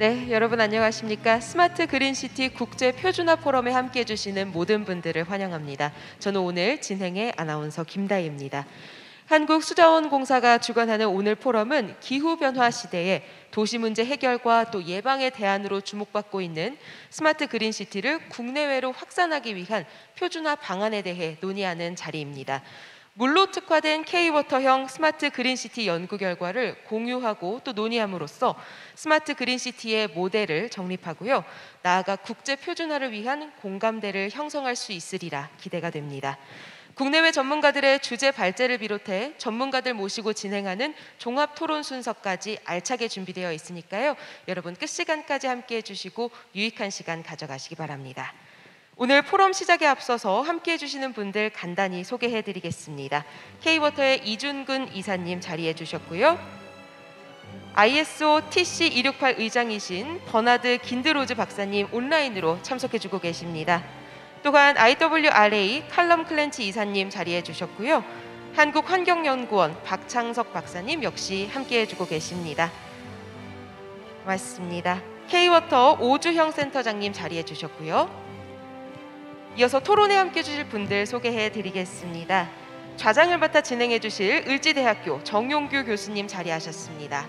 네, 여러분 안녕하십니까? 스마트 그린시티 국제 표준화 포럼에 함께해 주시는 모든 분들을 환영합니다. 저는 오늘 진행의 아나운서 김다희입니다. 한국수자원공사가 주관하는 오늘 포럼은 기후변화 시대에 도시 문제 해결과 또 예방의 대안으로 주목받고 있는 스마트 그린시티를 국내외로 확산하기 위한 표준화 방안에 대해 논의하는 자리입니다. 물로 특화된 K-워터형 스마트 그린시티 연구 결과를 공유하고 또 논의함으로써 스마트 그린시티의 모델을 정립하고요. 나아가 국제 표준화를 위한 공감대를 형성할 수 있으리라 기대가 됩니다. 국내외 전문가들의 주제 발제를 비롯해 전문가들 모시고 진행하는 종합 토론 순서까지 알차게 준비되어 있으니까요. 여러분 끝 시간까지 함께해 주시고 유익한 시간 가져가시기 바랍니다. 오늘 포럼 시작에 앞서서 함께해 주시는 분들 간단히 소개해 드리겠습니다. K-워터의 이준근 이사님 자리해 주셨고요. ISO TC268 의장이신 버나드 긴드로즈 박사님 온라인으로 참석해 주고 계십니다. 또한 IWRA 칼럼 클렌치 이사님 자리해 주셨고요. 한국환경연구원 박창석 박사님 역시 함께해 주고 계십니다. 고맙습니다. K-워터 오주형 센터장님 자리해 주셨고요. 이어서 토론에 함께해 주실 분들 소개해 드리겠습니다. 좌장을 맡아 진행해 주실 을지대학교 정용규 교수님 자리하셨습니다.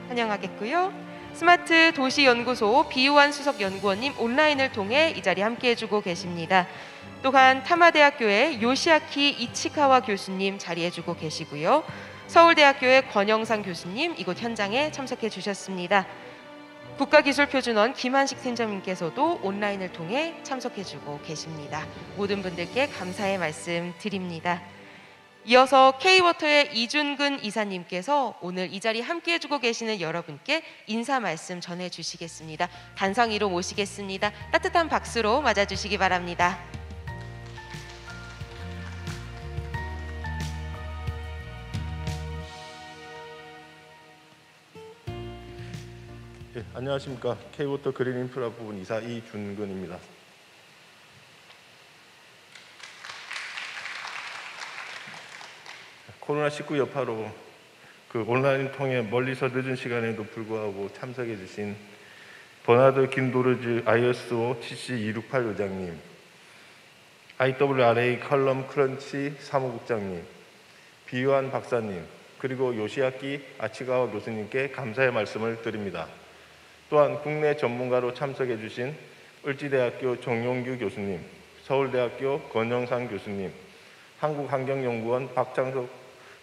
환영하겠고요. 스마트 도시연구소 비우한 수석연구원님 온라인을 통해 이 자리 함께해 주고 계십니다. 또한 타마대학교의 요시아키 이치카와 교수님 자리해 주고 계시고요. 서울대학교의 권영상 교수님 이곳 현장에 참석해 주셨습니다. 국가기술표준원 김한식 팀장님께서도 온라인을 통해 참석해주고 계십니다. 모든 분들께 감사의 말씀 드립니다. 이어서 K-워터의 이준근 이사님께서 오늘 이 자리 함께해주고 계시는 여러분께 인사 말씀 전해주시겠습니다. 단성이로 모시겠습니다. 따뜻한 박수로 맞아주시기 바랍니다. 네, 안녕하십니까. K-워터 그린인프라 부분 이사 이준근입니다. 코로나19 여파로 온라인 통해 멀리서 늦은 시간에도 불구하고 참석해 주신 버나드 긴도르즈 ISO TC268 의장님, IWRA 컬럼 크런치 사무국장님, 비유한 박사님, 그리고 요시아키 아치가와 교수님께 감사의 말씀을 드립니다. 또한 국내 전문가로 참석해 주신 을지대학교 정용규 교수님, 서울대학교 권영상 교수님, 한국환경연구원 박창석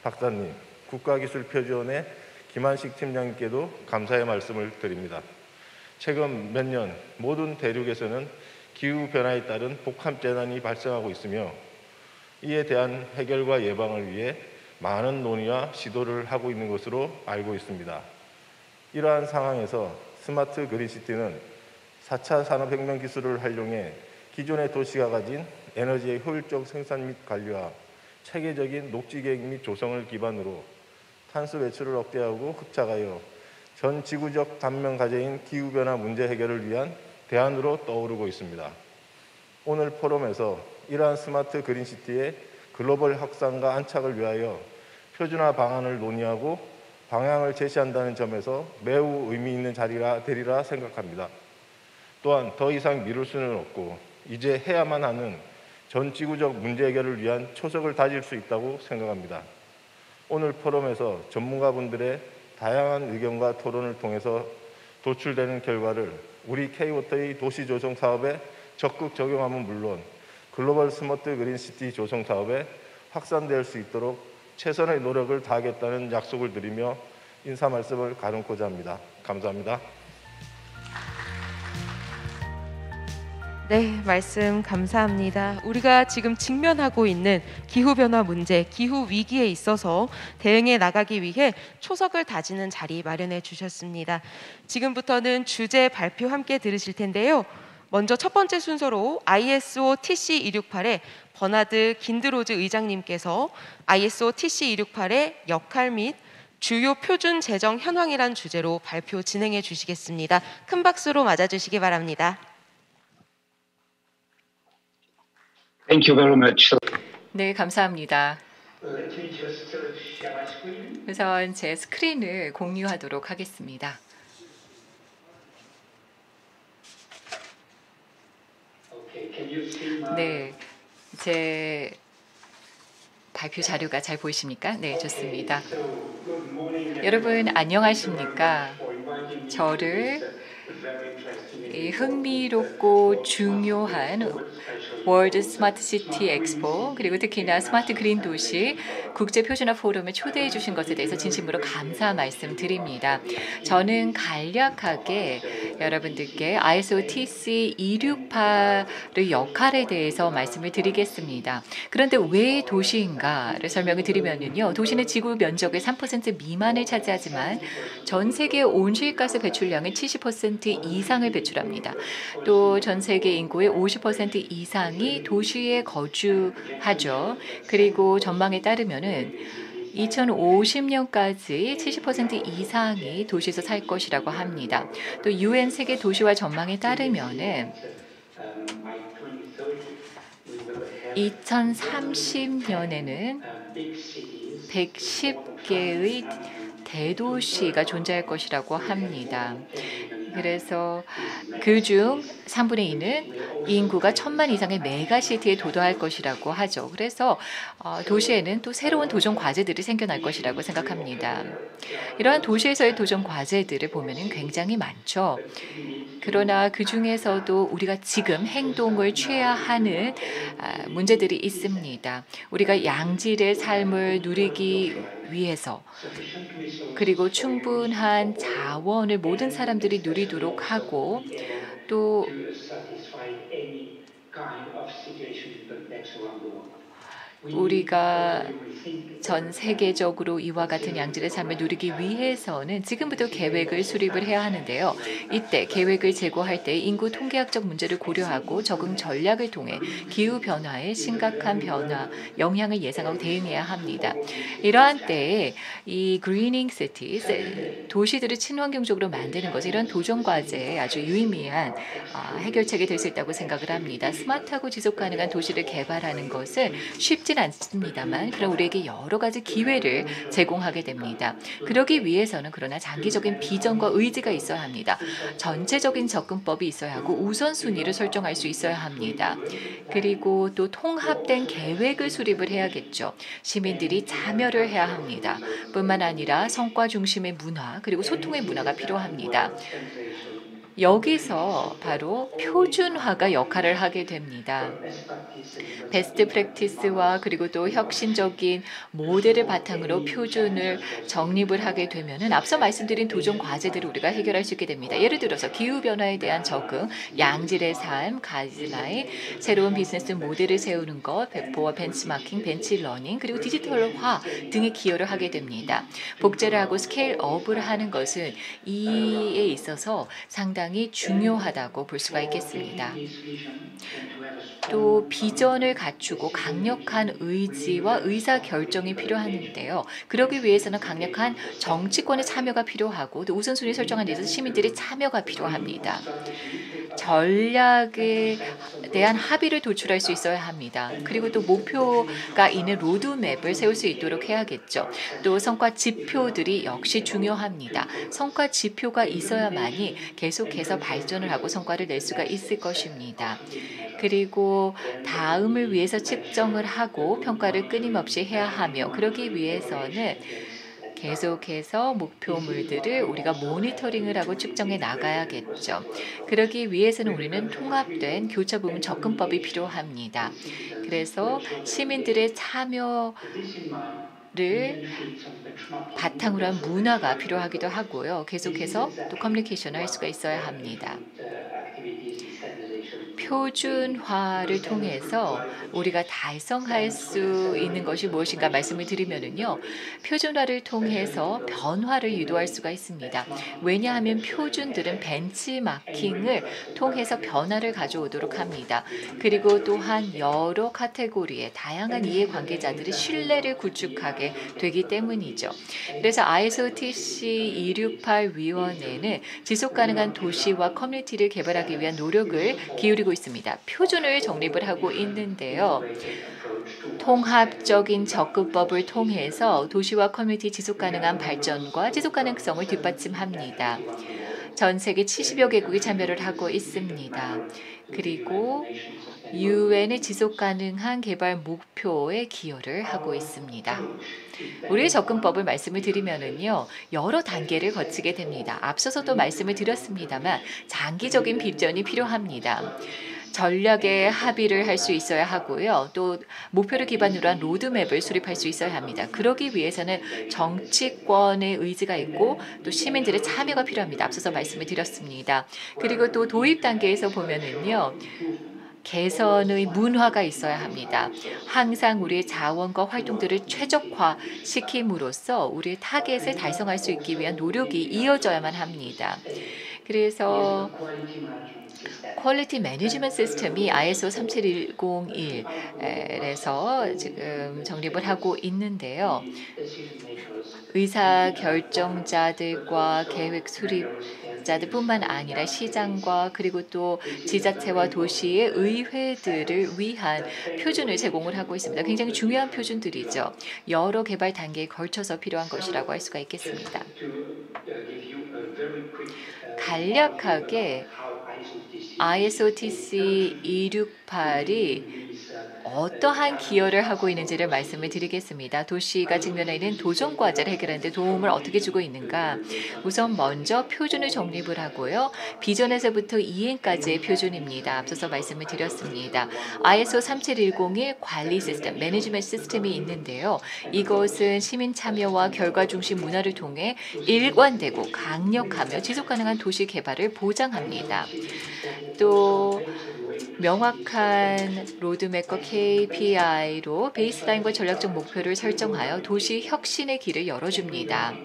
박사님, 국가기술표준원의 김한식 팀장님께도 감사의 말씀을 드립니다. 최근 몇 년 모든 대륙에서는 기후변화에 따른 복합재난이 발생하고 있으며 이에 대한 해결과 예방을 위해 많은 논의와 시도를 하고 있는 것으로 알고 있습니다. 이러한 상황에서 스마트 그린시티는 4차 산업혁명 기술을 활용해 기존의 도시가 가진 에너지의 효율적 생산 및 관리와 체계적인 녹지 계획 및 조성을 기반으로 탄소 배출을 억제하고 흡착하여 전 지구적 단면 과제인 기후변화 문제 해결을 위한 대안으로 떠오르고 있습니다. 오늘 포럼에서 이러한 스마트 그린시티의 글로벌 확산과 안착을 위하여 표준화 방안을 논의하고 방향을 제시한다는 점에서 매우 의미 있는 자리가 되리라 생각합니다. 또한 더 이상 미룰 수는 없고 이제 해야만 하는 전 지구적 문제 해결을 위한 초석을 다질 수 있다고 생각합니다. 오늘 포럼에서 전문가분들의 다양한 의견과 토론을 통해서 도출되는 결과를 우리 K-워터의 도시조성 사업에 적극 적용함은 물론 글로벌 스마트 그린시티 조성 사업에 확산될 수 있도록 최선의 노력을 다하겠다는 약속을 드리며 인사 말씀을 가름코자 합니다. 감사합니다. 네, 말씀 감사합니다. 우리가 지금 직면하고 있는 기후변화 문제, 기후위기에 있어서 대응해 나가기 위해 초석을 다지는 자리 마련해 주셨습니다. 지금부터는 주제 발표 함께 들으실 텐데요. 먼저 첫 번째 순서로 ISO TC268의 버나드 긴드로즈 의장님께서 ISO TC268의 역할 및 주요 표준 제정 현황이란 주제로 발표 진행해 주시겠습니다. 큰 박수로 맞아주시기 바랍니다. Thank you very much. 네, 감사합니다. 우선 제 스크린을 공유하도록 하겠습니다. 네, 제 발표 자료가 잘 보이십니까? 네, 좋습니다. 여러분 안녕하십니까? 저를 이 흥미롭고 중요한 월드 스마트 시티 엑스포 그리고 특히나 스마트 그린 도시 국제 표준화 포럼에 초대해 주신 것에 대해서 진심으로 감사 말씀드립니다. 저는 간략하게 여러분들께 ISO TC 268의 역할에 대해서 말씀을 드리겠습니다. 그런데 왜 도시인가를 설명을 드리면요. 도시는 지구 면적의 3% 미만을 차지하지만 전 세계 온실가스 배출량의 70% 이상을 배출합니다. 또 전 세계 인구의 50% 이상이 도시에 거주하죠. 그리고 전망에 따르면은 2050년까지 70% 이상이 도시에서 살 것이라고 합니다. 또 UN 세계 도시화 전망에 따르면은 2030년에는 110개의 대도시가 존재할 것이라고 합니다. 그래서 그중 3분의 2는 인구가 1,000만 이상의 메가시티에 도달할 것이라고 하죠. 그래서 도시에는 또 새로운 도전 과제들이 생겨날 것이라고 생각합니다. 이러한 도시에서의 도전 과제들을 보면 굉장히 많죠. 그러나 그 중에서도 우리가 지금 행동을 취해야 하는 문제들이 있습니다. 우리가 양질의 삶을 누리기 위해서 그리고 충분한 자원을 모든 사람들이 누리도록 하고 또 우리가 전 세계적으로 이와 같은 양질의 삶을 누리기 위해서는 지금부터 계획을 수립을 해야 하는데요. 이때 계획을 제고할 때 인구 통계학적 문제를 고려하고 적응 전략을 통해 기후변화의 심각한 변화, 영향을 예상하고 대응해야 합니다. 이러한 때에 이 그리닝 시티, 도시들을 친환경적으로 만드는 것, 이런 도전 과제에 아주 유의미한 해결책이 될 수 있다고 생각을 합니다. 스마트하고 지속가능한 도시를 개발하는 것은 쉽진 않습니다만 그럼 우리에게 여러 가지 기회를 제공하게 됩니다. 그러기 위해서는 그러나 장기적인 비전과 의지가 있어야 합니다. 전체적인 접근법이 있어야 하고 우선순위를 설정할 수 있어야 합니다. 그리고 또 통합된 계획을 수립을 해야겠죠. 시민들이 참여를 해야 합니다. 뿐만 아니라 성과 중심의 문화 그리고 소통의 문화가 필요합니다. 여기서 바로 표준화가 역할을 하게 됩니다. 베스트 프랙티스와 그리고 또 혁신적인 모델을 바탕으로 표준을 정립을 하게 되면은 앞서 말씀드린 도전 과제들을 우리가 해결할 수 있게 됩니다. 예를 들어서 기후변화에 대한 적응, 양질의 삶, 가이드라인, 새로운 비즈니스 모델을 세우는 것, 배포와 벤치마킹, 벤치러닝, 그리고 디지털화 등의 기여를 하게 됩니다. 복제를 하고 스케일업을 하는 것은 이에 있어서 상당히 중요하다고 볼 수가 있겠습니다. 또 비전을 갖추고 강력한 의지와 의사결정이 필요한데요. 그러기 위해서는 강력한 정치권의 참여가 필요하고 또 우선순위 설정하는 데 있어서 시민들의 참여가 필요합니다. 전략에 대한 합의를 도출할 수 있어야 합니다. 그리고 또 목표가 있는 로드맵을 세울 수 있도록 해야겠죠. 또 성과 지표들이 역시 중요합니다. 성과 지표가 있어야만이 계속해서 발전을 하고 성과를 낼 수가 있을 것입니다. 그리고 다음을 위해서 측정을 하고 평가를 끊임없이 해야 하며 그러기 위해서는 계속해서 목표물들을 우리가 모니터링을 하고 측정해 나가야겠죠. 그러기 위해서는 우리는 통합된 교차 부문 접근법이 필요합니다. 그래서 시민들의 참여를 바탕으로 한 문화가 필요하기도 하고요. 계속해서 또 커뮤니케이션을 할 수가 있어야 합니다. 표준화를 통해서 우리가 달성할 수 있는 것이 무엇인가 말씀을 드리면은요. 표준화를 통해서 변화를 유도할 수가 있습니다. 왜냐하면 표준들은 벤치마킹을 통해서 변화를 가져오도록 합니다. 그리고 또한 여러 카테고리의 다양한 이해관계자들이 신뢰를 구축하게 되기 때문이죠. 그래서 ISO TC 268 위원회는 지속가능한 도시와 커뮤니티를 개발하기 위한 노력을 기울이고 있습니다. 표준을 정립을 하고 있는데요. 통합적인 접근법을 통해서 도시와 커뮤니티 지속가능한 발전과 지속가능성을 뒷받침합니다. 전 세계 70여 개국이 참여를 하고 있습니다. 그리고 유엔의 지속 가능한 개발 목표에 기여를 하고 있습니다. 우리의 접근법을 말씀을 드리면은요, 여러 단계를 거치게 됩니다. 앞서서도 말씀을 드렸습니다만 장기적인 비전이 필요합니다. 전략에 합의를 할 수 있어야 하고요. 또 목표를 기반으로 한 로드맵을 수립할 수 있어야 합니다. 그러기 위해서는 정치권의 의지가 있고 또 시민들의 참여가 필요합니다. 앞서서 말씀을 드렸습니다. 그리고 또 도입 단계에서 보면은요. 개선의 문화가 있어야 합니다. 항상 우리의 자원과 활동들을 최적화시킴으로써 우리의 타겟을 달성할 수 있기 위한 노력이 이어져야만 합니다. 그래서 퀄리티 매니지먼트 시스템이 ISO 37101에서 지금 정립을 하고 있는데요. 의사 결정자들과 계획 수립자들뿐만 아니라 시장과 그리고 또 지자체와 도시의 의회들을 위한 표준을 제공을 하고 있습니다. 굉장히 중요한 표준들이죠. 여러 개발 단계에 걸쳐서 필요한 것이라고 할 수가 있겠습니다. 간략하게 ISO TC 268이 어떠한 기여를 하고 있는지를 말씀을 드리겠습니다. 도시가 직면해 있는 도전 과제를 해결하는 데 도움을 어떻게 주고 있는가? 우선 먼저 표준을 정립을 하고요. 비전에서부터 이행까지의 표준입니다. 앞서서 말씀을 드렸습니다. ISO 37101 관리 시스템, 매니지먼트 시스템이 있는데요. 이것은 시민 참여와 결과 중심 문화를 통해 일관되고 강력하며 지속 가능한 도시 개발을 보장합니다. 또 명확한 로드맵과 KPI로 베이스라인과 전략적 목표를 설정하여 도시 혁신의 길을 열어줍니다.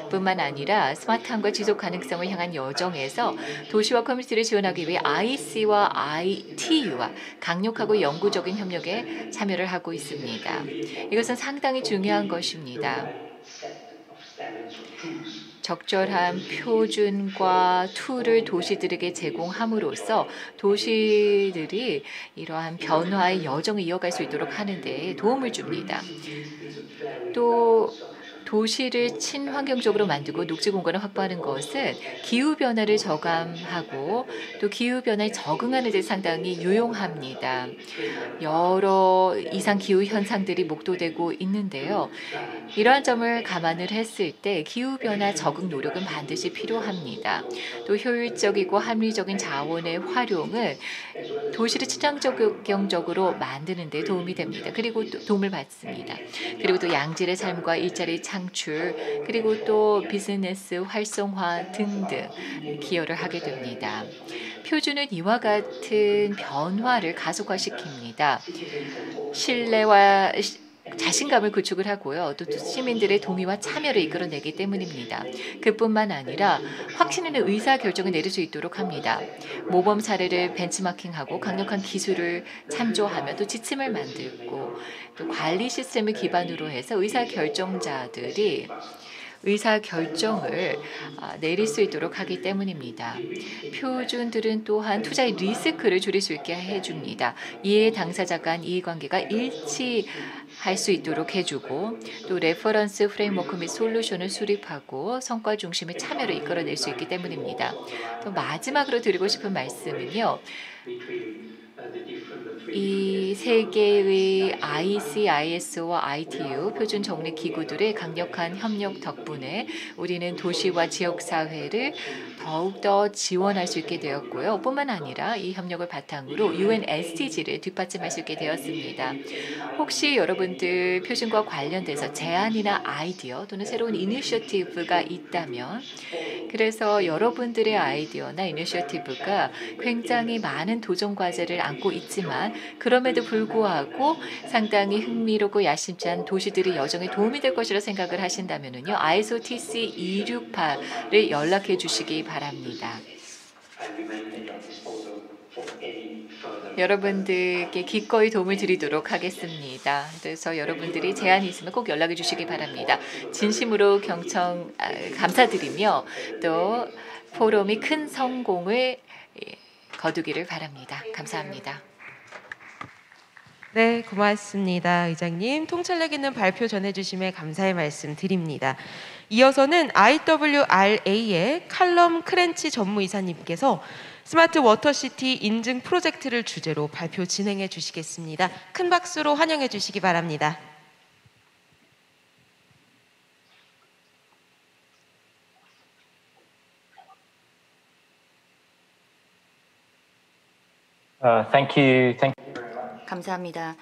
뿐만 아니라 스마트함과 지속 가능성을 향한 여정에서 도시와 커뮤니티를 지원하기 위해 IC와 ITU와 강력하고 영구적인 협력에 참여를 하고 있습니다. 이것은 상당히 중요한 것입니다. 적절한 표준과 툴을 도시들에게 제공함으로써 도시들이 이러한 변화의 여정을 이어갈 수 있도록 하는 데 도움을 줍니다. 또 도시를 친환경적으로 만들고 녹지 공간을 확보하는 것은 기후변화를 저감하고 또 기후변화에 적응하는 데 상당히 유용합니다. 여러 이상 기후 현상들이 목도되고 있는데요. 이러한 점을 감안을 했을 때 기후변화 적응 노력은 반드시 필요합니다. 또 효율적이고 합리적인 자원의 활용은 도시를 친환경적으로 만드는 데 도움이 됩니다. 그리고 또 도움을 받습니다. 그리고 또 양질의 삶과 일자리 창출, 그리고 또 비즈니스 활성화 등등 기여를 하게 됩니다. 표준은 이와 같은 변화를 가속화시킵니다. 신뢰와 자신감을 구축을 하고요. 또 시민들의 동의와 참여를 이끌어내기 때문입니다. 그뿐만 아니라 확신 있는 의사결정을 내릴 수 있도록 합니다. 모범 사례를 벤치마킹하고 강력한 기술을 참조하며 또 지침을 만들고 또 관리 시스템을 기반으로 해서 의사결정자들이 의사결정을 내릴 수 있도록 하기 때문입니다. 표준들은 또한 투자의 리스크를 줄일 수 있게 해줍니다. 이해 당사자 간 이해관계가 일치할 수 있도록 해주고 또 레퍼런스 프레임워크 및 솔루션을 수립하고 성과 중심의 참여를 이끌어낼 수 있기 때문입니다. 또 마지막으로 드리고 싶은 말씀은요. 이 세 개의 IC, ISO와 ITU 표준 정립 기구들의 강력한 협력 덕분에 우리는 도시와 지역사회를 더욱더 지원할 수 있게 되었고요. 뿐만 아니라 이 협력을 바탕으로 UN SDG를 뒷받침할 수 있게 되었습니다. 혹시 여러분들 표준과 관련돼서 제안이나 아이디어 또는 새로운 이니셔티브가 있다면 그래서 여러분들의 아이디어나 이니셔티브가 굉장히 많은 도전 과제를 안고 있지만 그럼에도 불구하고 상당히 흥미롭고 야심찬 도시들의 여정에 도움이 될 것이라 생각을 하신다면요. ISO TC 268을 연락해 주시기 바랍니다. 여러분들께 기꺼이 도움을 드리도록 하겠습니다. 그래서 여러분들이 제안이 있으면 꼭 연락해 주시기 바랍니다. 진심으로 감사드리며 또 포럼이 큰 성공을 거두기를 바랍니다. 감사합니다. 네, 고맙습니다. 의장님, 통찰력 있는 발표 전해주심에 감사의 말씀 드립니다. 이어서는 IWRA의 칼럼 크렌치 전무이사님께서 스마트 워터시티 인증 프로젝트를 주제로 발표 진행해 주시겠습니다. 큰 박수로 환영해 주시기 바랍니다. Thank you. 감사합니다.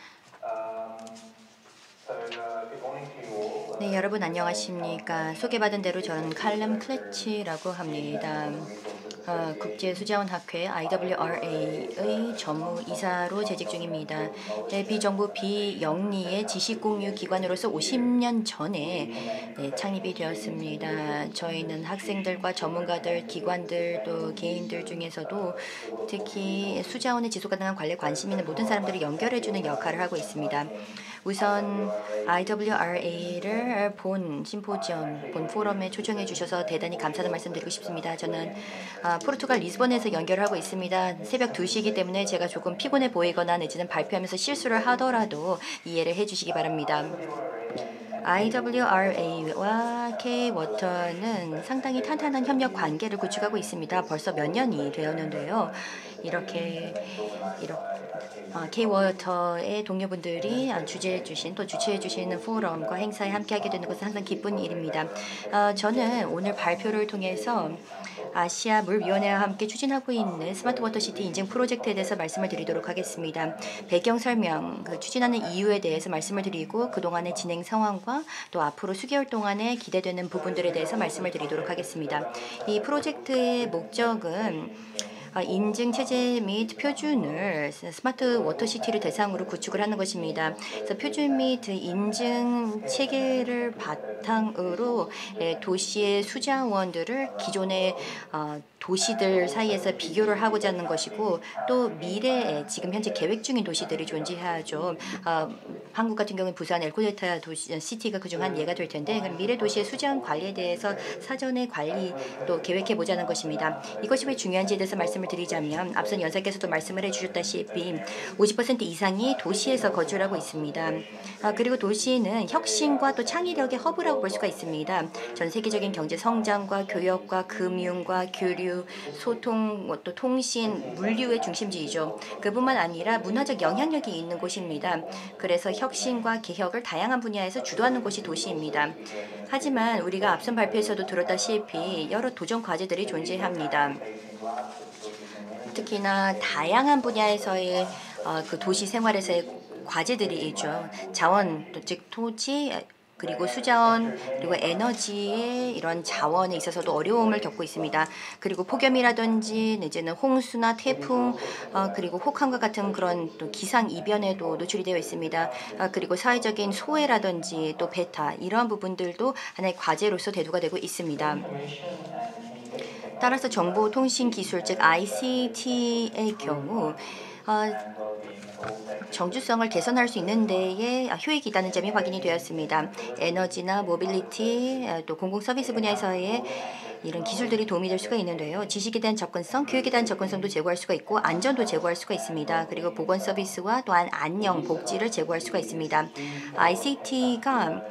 네, 여러분 안녕하십니까. 소개받은 대로 저는 칼럼 클래치라고 합니다. 국제수자원학회 IWRA의 전무이사로 재직 중입니다. 비정부 비영리의 지식공유 기관으로서 50년 전에 창립이 되었습니다. 저희는 학생들과 전문가들, 기관들, 또 개인들 중에서도 특히 수자원의 지속가능한 관리에 관심 있는 모든 사람들을 연결해주는 역할을 하고 있습니다. 우선 IWRA를 본 심포지엄, 본 포럼에 초청해 주셔서 대단히 감사하다는 말씀드리고 싶습니다. 저는 포르투갈 리스본에서 연결하고 있습니다. 새벽 2시이기 때문에 제가 조금 피곤해 보이거나 내지는 발표하면서 실수를 하더라도 이해를 해주시기 바랍니다. IWRA와 K-워터는 상당히 탄탄한 협력 관계를 구축하고 있습니다. 벌써 몇 년이 되었는데요. 이렇게 K-워터의 동료분들이 주재해 주신 또 주최해 주시는 포럼과 행사에 함께하게 되는 것은 항상 기쁜 일입니다. 저는 오늘 발표를 통해서 아시아 물위원회와 함께 추진하고 있는 스마트 워터시티 인증 프로젝트에 대해서 말씀을 드리도록 하겠습니다. 배경 설명, 추진하는 이유에 대해서 말씀을 드리고 그동안의 진행 상황과 또 앞으로 수개월 동안에 기대되는 부분들에 대해서 말씀을 드리도록 하겠습니다. 이 프로젝트의 목적은 인증 체제 및 표준을 스마트 워터시티를 대상으로 구축을 하는 것입니다. 그래서 표준 및 인증 체계를 바탕으로 도시의 수자원들을 기존의 도시들 사이에서 비교를 하고자 하는 것이고 또 미래에 지금 현재 계획 중인 도시들이 존재하죠. 한국 같은 경우는 부산 엘코데타 시티가 그중 한 예가 될 텐데 그럼 미래 도시의 수자원 관리에 대해서 사전에 관리 또 계획해 보자는 것입니다. 이것이 왜 중요한지에 대해서 말씀을 드리자면 앞선 연사께서도 말씀을 해주셨다시피 50% 이상이 도시에서 거주를 하고 있습니다. 그리고 도시는 혁신과 또 창의력의 허브라고 볼 수가 있습니다. 전 세계적인 경제 성장과 교역과 금융과 교류, 소통, 또 통신, 물류의 중심지이죠. 그뿐만 아니라 문화적 영향력이 있는 곳입니다. 그래서 혁신과 개혁을 다양한 분야에서 주도하는 곳이 도시입니다. 하지만 우리가 앞선 발표에서도 들었다시피 여러 도전 과제들이 존재합니다. 특히나 다양한 분야에서의 그 도시 생활에서의 과제들이 있죠. 자원, 즉 토지, 그리고 수자원, 그리고 에너지의 이런 자원에 있어서도 어려움을 겪고 있습니다. 그리고 폭염이라든지 내지는 홍수나 태풍, 그리고 혹한과 같은 그런 또 기상 이변에도 노출이 되어 있습니다. 그리고 사회적인 소외라든지 또 배타 이러한 부분들도 하나의 과제로서 대두가 되고 있습니다. 따라서 정보통신기술 즉 ICT의 경우 정주성을 개선할 수 있는 데에 효익이 있다는 점이 확인이 되었습니다. 에너지나 모빌리티 또 공공서비스 분야에서의 이런 기술들이 도움이 될 수가 있는데요. 지식에 대한 접근성, 교육에 대한 접근성도 제고할 수가 있고 안전도 제고할 수가 있습니다. 그리고 보건 서비스와 또한 안녕, 복지를 제고할 수가 있습니다. ICT가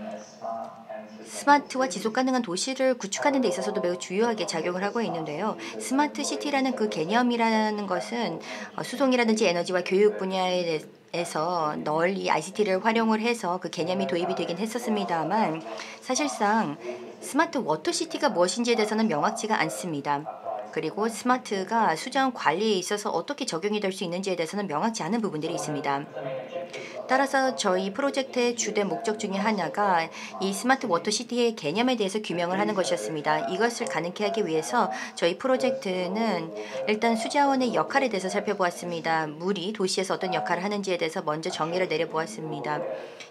스마트와 지속가능한 도시를 구축하는 데 있어서도 매우 주요하게 작용을 하고 있는데요. 스마트 시티라는 그 개념이라는 것은 수송이라든지 에너지와 교육 분야에서 널리 ICT를 활용을 해서 그 개념이 도입이 되긴 했었습니다만 사실상 스마트 워터시티가 무엇인지에 대해서는 명확치가 않습니다. 그리고 스마트가 수자원 관리에 있어서 어떻게 적용이 될 수 있는지에 대해서는 명확치 않은 부분들이 있습니다. 따라서 저희 프로젝트의 주된 목적 중에 하나가 이 스마트 워터시티의 개념에 대해서 규명을 하는 것이었습니다. 이것을 가능케 하기 위해서 저희 프로젝트는 일단 수자원의 역할에 대해서 살펴보았습니다. 물이 도시에서 어떤 역할을 하는지에 대해서 먼저 정의를 내려보았습니다.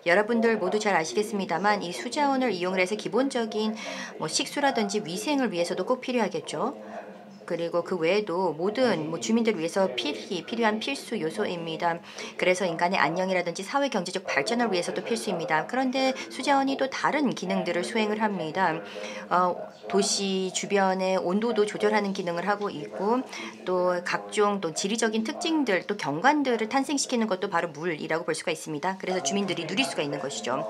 여러분들 모두 잘 아시겠습니다만 이 수자원을 이용을 해서 기본적인 식수라든지 위생을 위해서도 꼭 필요하겠죠. 그리고 그 외에도 모든 주민들을 위해서 필요한 필수 요소입니다. 그래서 인간의 안녕이라든지 사회 경제적 발전을 위해서도 필수입니다. 그런데 수자원이 또 다른 기능들을 수행을 합니다. 도시 주변의 온도도 조절하는 기능을 하고 있고 또 각종 또 지리적인 특징들 또 경관들을 탄생시키는 것도 바로 물이라고 볼 수가 있습니다. 그래서 주민들이 누릴 수가 있는 것이죠.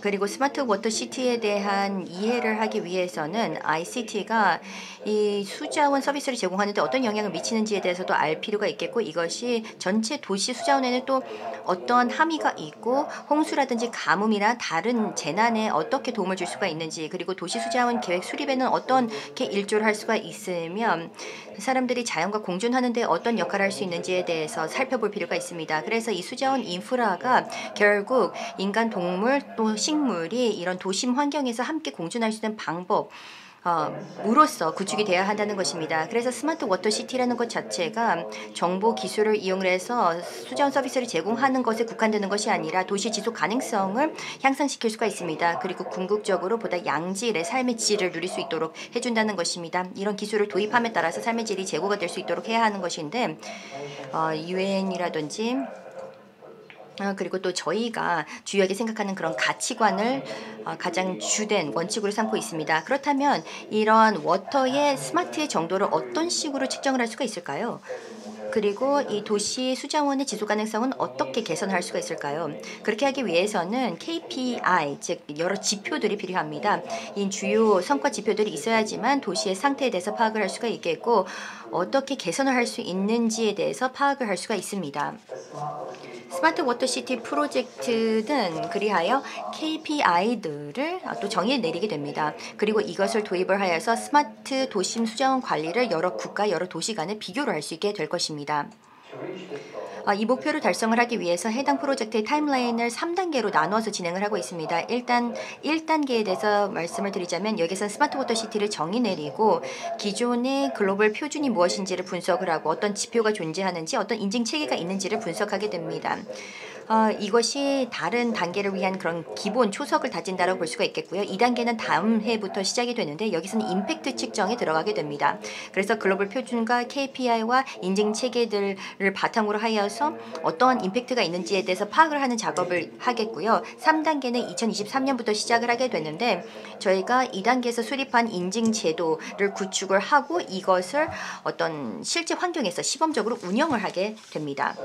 그리고 스마트 워터 시티에 대한 이해를 하기 위해서는 ICT가 이 수자원 서비스를 제공하는데 어떤 영향을 미치는지에 대해서도 알 필요가 있겠고, 이것이 전체 도시 수자원에는 또 어떤 함의가 있고 홍수라든지 가뭄이나 다른 재난에 어떻게 도움을 줄 수가 있는지, 그리고 도시 수자원 계획 수립에는 어떻게 일조를 할 수가 있으면 사람들이 자연과 공존하는 데 어떤 역할을 할 수 있는지에 대해서 살펴볼 필요가 있습니다. 그래서 이 수자원 인프라가 결국 인간, 동물 또 식물이 이런 도심 환경에서 함께 공존할 수 있는 방법 으로서 구축이 되어야 한다는 것입니다. 그래서 스마트 워터 시티라는 것 자체가 정보 기술을 이용해서 수자원 서비스를 제공하는 것에 국한되는 것이 아니라 도시 지속 가능성을 향상시킬 수가 있습니다. 그리고 궁극적으로 보다 양질의 삶의 질을 누릴 수 있도록 해준다는 것입니다. 이런 기술을 도입함에 따라서 삶의 질이 제고가 될 수 있도록 해야 하는 것인데, 유엔이라든지 그리고 또 저희가 주요하게 생각하는 그런 가치관을 가장 주된 원칙으로 삼고 있습니다. 그렇다면 이런 워터의 스마트의 정도를 어떤 식으로 측정을 할 수가 있을까요? 그리고 이 도시 수자원의 지속 가능성은 어떻게 개선할 수가 있을까요? 그렇게 하기 위해서는 KPI, 즉 여러 지표들이 필요합니다. 이 주요 성과 지표들이 있어야지만 도시의 상태에 대해서 파악을 할 수가 있겠고, 어떻게 개선을 할 수 있는지에 대해서 파악을 할 수가 있습니다. 스마트 워터 시티 프로젝트는 그리하여 KPI들을 또 정의 내리게 됩니다. 그리고 이것을 도입을 하여서 스마트 도심 수자원 관리를 여러 국가, 여러 도시 간에 비교를 할 수 있게 될 것입니다. 이 목표를 달성을 하기 위해서 해당 프로젝트의 타임라인을 3단계로 나누어서 진행을 하고 있습니다. 일단 1단계에 대해서 말씀을 드리자면, 여기서 스마트 워터 시티를 정의 내리고 기존의 글로벌 표준이 무엇인지를 분석을 하고 어떤 지표가 존재하는지, 어떤 인증 체계가 있는지를 분석하게 됩니다. 이것이 다른 단계를 위한 그런 기본 초석을 다진다고 볼 수가 있겠고요. 2단계는 다음 해부터 시작이 되는데, 여기서는 임팩트 측정에 들어가게 됩니다. 그래서 글로벌 표준과 KPI와 인증 체계들을 바탕으로 하여서 어떠한 임팩트가 있는지에 대해서 파악을 하는 작업을 하겠고요. 3단계는 2023년부터 시작을 하게 되는데, 저희가 2단계에서 수립한 인증 제도를 구축을 하고 이것을 어떤 실제 환경에서 시범적으로 운영을 하게 됩니다.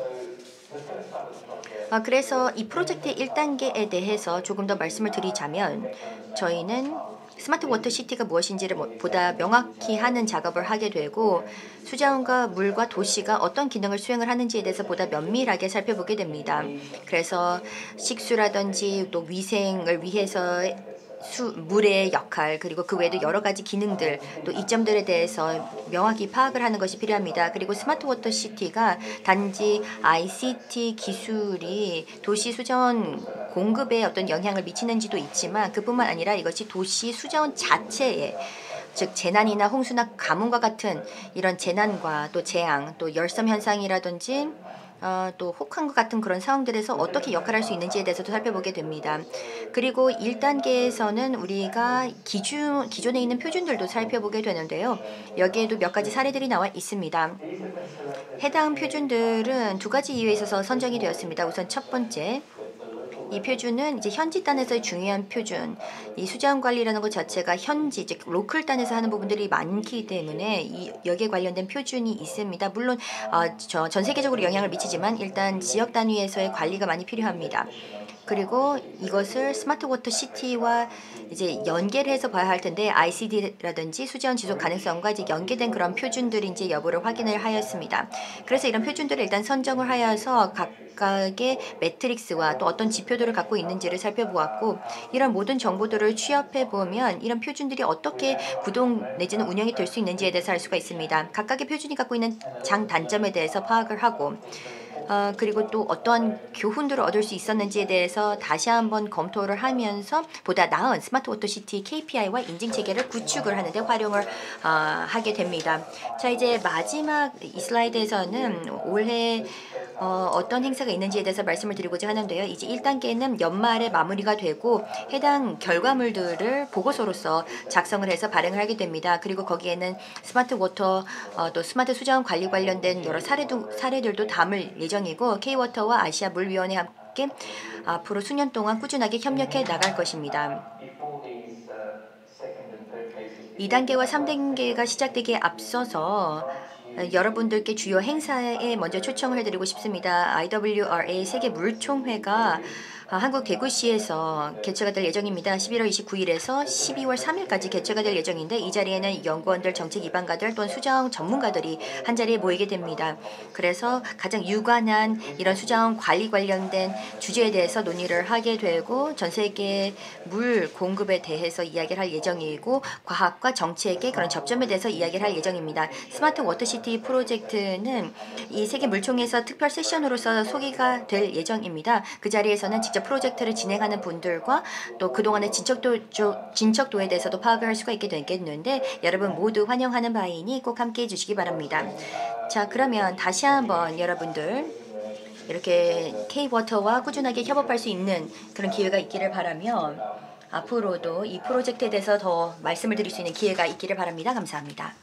그래서 이 프로젝트의 1단계에 대해서 조금 더 말씀을 드리자면, 저희는 스마트 워터 시티가 무엇인지를 보다 명확히 하는 작업을 하게 되고, 수자원과 물과 도시가 어떤 기능을 수행을 하는지에 대해서 보다 면밀하게 살펴보게 됩니다. 그래서 식수라든지 또 위생을 위해서 물의 역할, 그리고 그 외에도 여러 가지 기능들, 또 이점들에 대해서 명확히 파악을 하는 것이 필요합니다. 그리고 스마트 워터 시티가 단지 ICT 기술이 도시 수자원 공급에 어떤 영향을 미치는지도 있지만, 그뿐만 아니라 이것이 도시 수자원 자체에, 즉 재난이나 홍수나 가뭄과 같은 이런 재난과 또 재앙, 또 열섬 현상이라든지 또 혹한과 같은 그런 상황들에서 어떻게 역할할 수 있는지에 대해서도 살펴보게 됩니다. 그리고 1단계에서는 우리가 기존에 있는 표준들도 살펴보게 되는데요. 여기에도 몇 가지 사례들이 나와 있습니다. 해당 표준들은 두 가지 이유에 있어서 선정이 되었습니다. 우선 첫 번째, 이 표준은 이제 현지 단에서의 중요한 표준, 이 수자원 관리라는 것 자체가 현지, 즉 로컬 단에서 하는 부분들이 많기 때문에 여기에 관련된 표준이 있습니다. 물론 전 세계적으로 영향을 미치지만 일단 지역 단위에서의 관리가 많이 필요합니다. 그리고 이것을 스마트 워터 시티와 이제 연계를 해서 봐야 할 텐데, ICD라든지 수자원 지속 가능성과 이제 연계된 그런 표준들인지 여부를 확인을 하였습니다. 그래서 이런 표준들을 일단 선정을 하여서 각각의 매트릭스와 또 어떤 지표들을 갖고 있는지를 살펴보았고, 이런 모든 정보들을 취합해 보면 이런 표준들이 어떻게 구동 내지는 운영이 될 수 있는지에 대해서 알 수가 있습니다. 각각의 표준이 갖고 있는 장단점에 대해서 파악을 하고, 그리고 또 어떠한 교훈들을 얻을 수 있었는지에 대해서 다시 한번 검토를 하면서 보다 나은 스마트 워터 시티 KPI와 인증 체계를 구축을 하는데 활용을 하게 됩니다. 자, 이제 마지막 이 슬라이드에서는 올해 어떤 행사가 있는지에 대해서 말씀을 드리고자 하는데요. 이제 1단계는 연말에 마무리가 되고 해당 결과물들을 보고서로서 작성을 해서 발행을 하게 됩니다. 그리고 거기에는 스마트 워터 또 스마트 수자원 관리 관련된 여러 사례들도 담을 예정이고, K워터와 아시아 물위원회 함께 앞으로 수년 동안 꾸준하게 협력해 나갈 것입니다. 2단계와 3단계가 시작되기에 앞서서 여러분들께 주요 행사에 먼저 초청을 해드리고 싶습니다. IWRA 세계 물총회가 한국 대구시에서 개최가 될 예정입니다. 11월 29일에서 12월 3일까지 개최가 될 예정인데 이 자리에는 연구원들, 정책 입안가들 또는 수자원 전문가들이 한 자리에 모이게 됩니다. 그래서 가장 유관한 이런 수자원 관리 관련된 주제에 대해서 논의를 하게 되고 전 세계 물 공급에 대해서 이야기를 할 예정이고 과학과 정책의 그런 접점에 대해서 이야기를 할 예정입니다. 스마트 워터시티 프로젝트는 이 세계 물총에서 특별 세션으로서 소개가 될 예정입니다. 그 자리에서는 직접 프로젝트를 진행하는 분들과 또 그동안의 진척도에 대해서도 파악을 할 수가 있게 되겠는데 여러분 모두 환영하는 바이니 꼭 함께해 주시기 바랍니다. 자, 그러면 다시 한번 여러분들 이렇게 K-워터와 꾸준하게 협업할 수 있는 그런 기회가 있기를 바라며 앞으로도 이 프로젝트에 대해서 더 말씀을 드릴 수 있는 기회가 있기를 바랍니다. 감사합니다.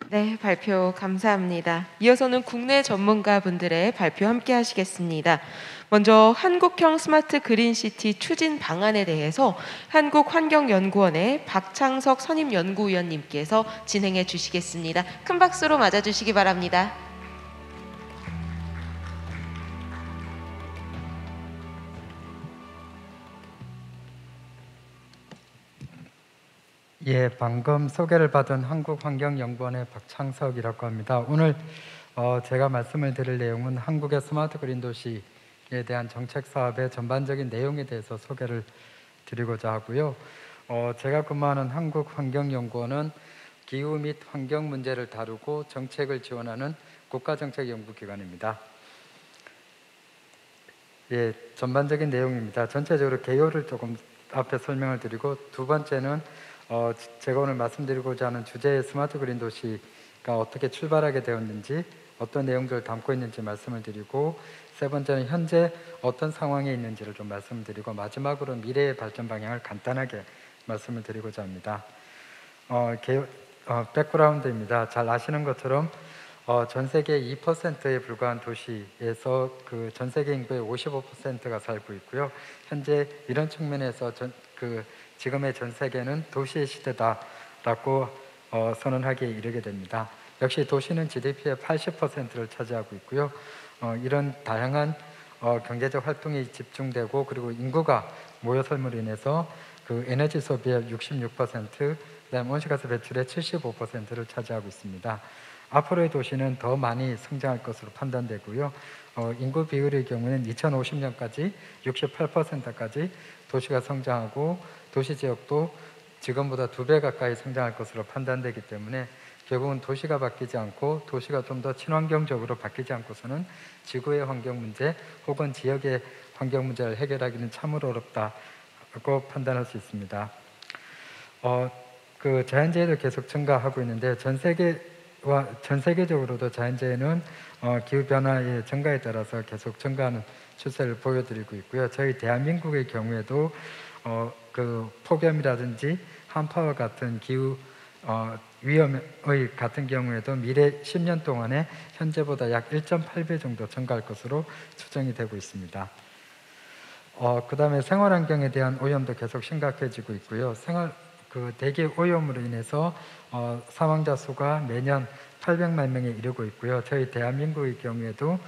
네, 발표 감사합니다. 이어서는 국내 전문가분들의 발표 함께 하시겠습니다. 먼저 한국형 스마트 그린시티 추진 방안에 대해서 한국환경연구원의 박창석 선임연구위원님께서 진행해 주시겠습니다. 큰 박수로 맞아주시기 바랍니다. 예, 방금 소개를 받은 한국환경연구원의 박창석이라고 합니다. 오늘 제가 말씀을 드릴 내용은 한국의 스마트 그린 도시에 대한 정책 사업의 전반적인 내용에 대해서 소개를 드리고자 하고요. 제가 근무하는 한국환경연구원은 기후 및 환경 문제를 다루고 정책을 지원하는 국가정책연구기관입니다. 예, 전반적인 내용입니다. 전체적으로 개요를 조금 앞에 설명을 드리고 두 번째는 제가 오늘 말씀드리고자 하는 주제의 스마트 그린 도시가 어떻게 출발하게 되었는지 어떤 내용들을 담고 있는지 말씀을 드리고 세 번째는 현재 어떤 상황에 있는지를 좀 말씀드리고 마지막으로 미래의 발전 방향을 간단하게 말씀을 드리고자 합니다. 백그라운드입니다. 잘 아시는 것처럼 전 세계 2%에 불과한 도시에서 그 전 세계 인구의 55%가 살고 있고요. 현재 이런 측면에서 지금의 전 세계는 도시의 시대다라고 선언하기에 이르게 됩니다. 역시 도시는 GDP의 80%를 차지하고 있고요. 이런 다양한 경제적 활동이 집중되고 그리고 인구가 모여설므로 인해서 그 에너지 소비의 66%, 그다음 온실가스 배출의 75%를 차지하고 있습니다. 앞으로의 도시는 더 많이 성장할 것으로 판단되고요. 인구 비율의 경우는 2050년까지 68%까지 도시가 성장하고 도시 지역도 지금보다 2배 가까이 성장할 것으로 판단되기 때문에 결국은 도시가 바뀌지 않고 도시가 좀 더 친환경적으로 바뀌지 않고서는 지구의 환경 문제 혹은 지역의 환경 문제를 해결하기는 참으로 어렵다고 판단할 수 있습니다. 그 자연재해도 계속 증가하고 있는데 전 세계적으로도 자연재해는 기후 변화의 증가에 따라서 계속 증가하는 추세를 보여드리고 있고요. 저희 대한민국의 경우에도 그 폭염이라든지 한파와 같은 기후 위험의 같은 경우에도 미래 10년 동안에 현재보다 약 1.8배 정도 증가할 것으로 추정이 되고 있습니다. 그 다음에 생활환경에 대한 오염도 계속 심각해지고 있고요. 대기 오염으로 인해서 사망자 수가 매년 800만 명에 이르고 있고요. 저희 대한민국의 경우에도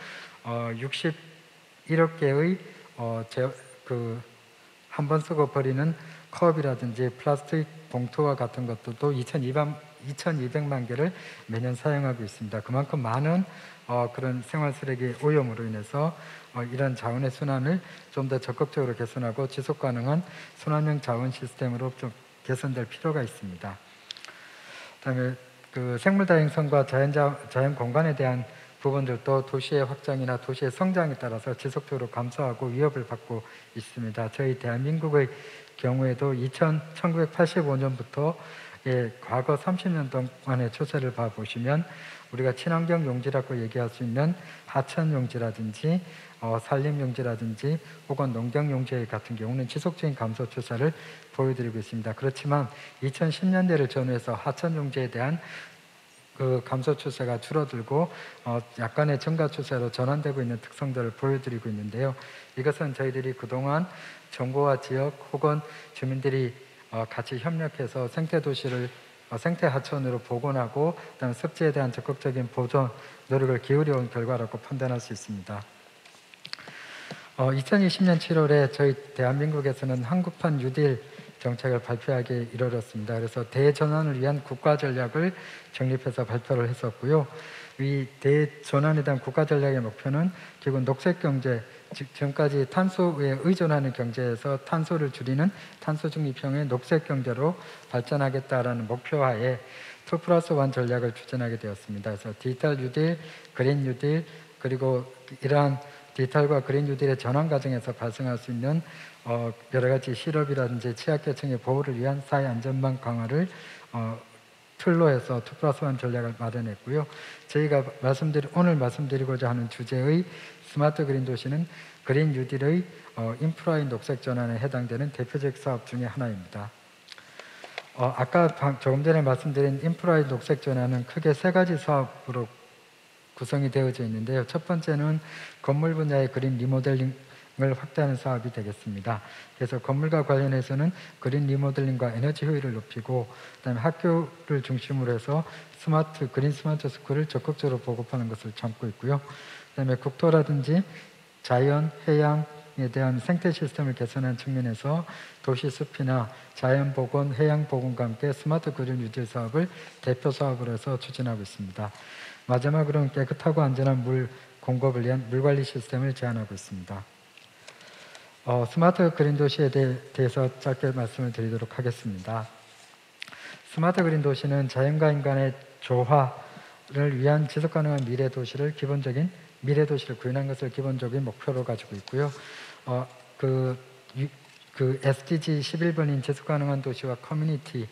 61억 개의 한 번 쓰고 버리는 컵이라든지 플라스틱 봉투와 같은 것들도 2,200만 개를 매년 사용하고 있습니다. 그만큼 많은 그런 생활 쓰레기 오염으로 인해서 이런 자원의 순환을 좀 더 적극적으로 개선하고 지속 가능한 순환형 자원 시스템으로 좀 개선될 필요가 있습니다. 그다음에 그 생물 다양성과 자연 공간에 대한 부분들도 도시의 확장이나 도시의 성장에 따라서 지속적으로 감소하고 위협을 받고 있습니다. 저희 대한민국의 경우에도 1985년부터 과거 30년 동안의 추세를 봐보시면 우리가 친환경 용지라고 얘기할 수 있는 하천 용지라든지 산림 용지라든지 혹은 농경 용지 같은 경우는 지속적인 감소 추세를 보여드리고 있습니다. 그렇지만 2010년대를 전후해서 하천 용지에 대한 그 감소 추세가 줄어들고 약간의 증가 추세로 전환되고 있는 특성들을 보여드리고 있는데요. 이것은 저희들이 그동안 정부와 지역 혹은 주민들이 같이 협력해서 생태도시를 생태하천으로 복원하고 그다음에 습지에 대한 적극적인 보존 노력을 기울여온 결과라고 판단할 수 있습니다. 2020년 7월에 저희 대한민국에서는 한국판 뉴딜 정책을 발표하기 이르렀습니다. 그래서 대전환을 위한 국가 전략을 정립해서 발표를 했었고요. 이 대전환에 대한 국가 전략의 목표는 결국 녹색 경제, 즉 지금까지 탄소에 의존하는 경제에서 탄소를 줄이는 탄소 중립형의 녹색 경제로 발전하겠다라는 목표하에 2+1 전략을 추진하게 되었습니다. 그래서 디지털 뉴딜, 그린 뉴딜, 그리고 이러한 디지털과 그린 뉴딜의 전환 과정에서 발생할 수 있는 여러 가지 실업이라든지 취약계층의 보호를 위한 사회 안전망 강화를 틀로 해서 2+1 전략을 마련했고요. 저희가 오늘 말씀드리고자 하는 주제의 스마트 그린 도시는 그린 뉴딜의 인프라의 녹색 전환에 해당되는 대표적 사업 중에 하나입니다. 아까 조금 전에 말씀드린 인프라의 녹색 전환은 크게 3가지 사업으로 구성이 되어져 있는데요. 첫 번째는 건물 분야의 그린 리모델링을 확대하는 사업이 되겠습니다. 그래서 건물과 관련해서는 그린 리모델링과 에너지 효율을 높이고, 그다음에 학교를 중심으로 해서 그린 스마트 스쿨을 적극적으로 보급하는 것을 담고 있고요. 그다음에 국토라든지 자연, 해양에 대한 생태 시스템을 개선하는 측면에서 도시 숲이나 자연 복원, 해양 복원과 함께 스마트 그린 뉴딜 사업을 대표 사업으로 해서 추진하고 있습니다. 마지막으로는 깨끗하고 안전한 물 공급을 위한 물관리 시스템을 제안하고 있습니다. 스마트 그린 도시에 대해서 짧게 말씀을 드리도록 하겠습니다. 스마트 그린 도시는 자연과 인간의 조화를 위한 지속가능한 미래 도시를 구현한 것을 기본적인 목표로 가지고 있고요. 그 SDG 11번인 지속가능한 도시와 커뮤니티를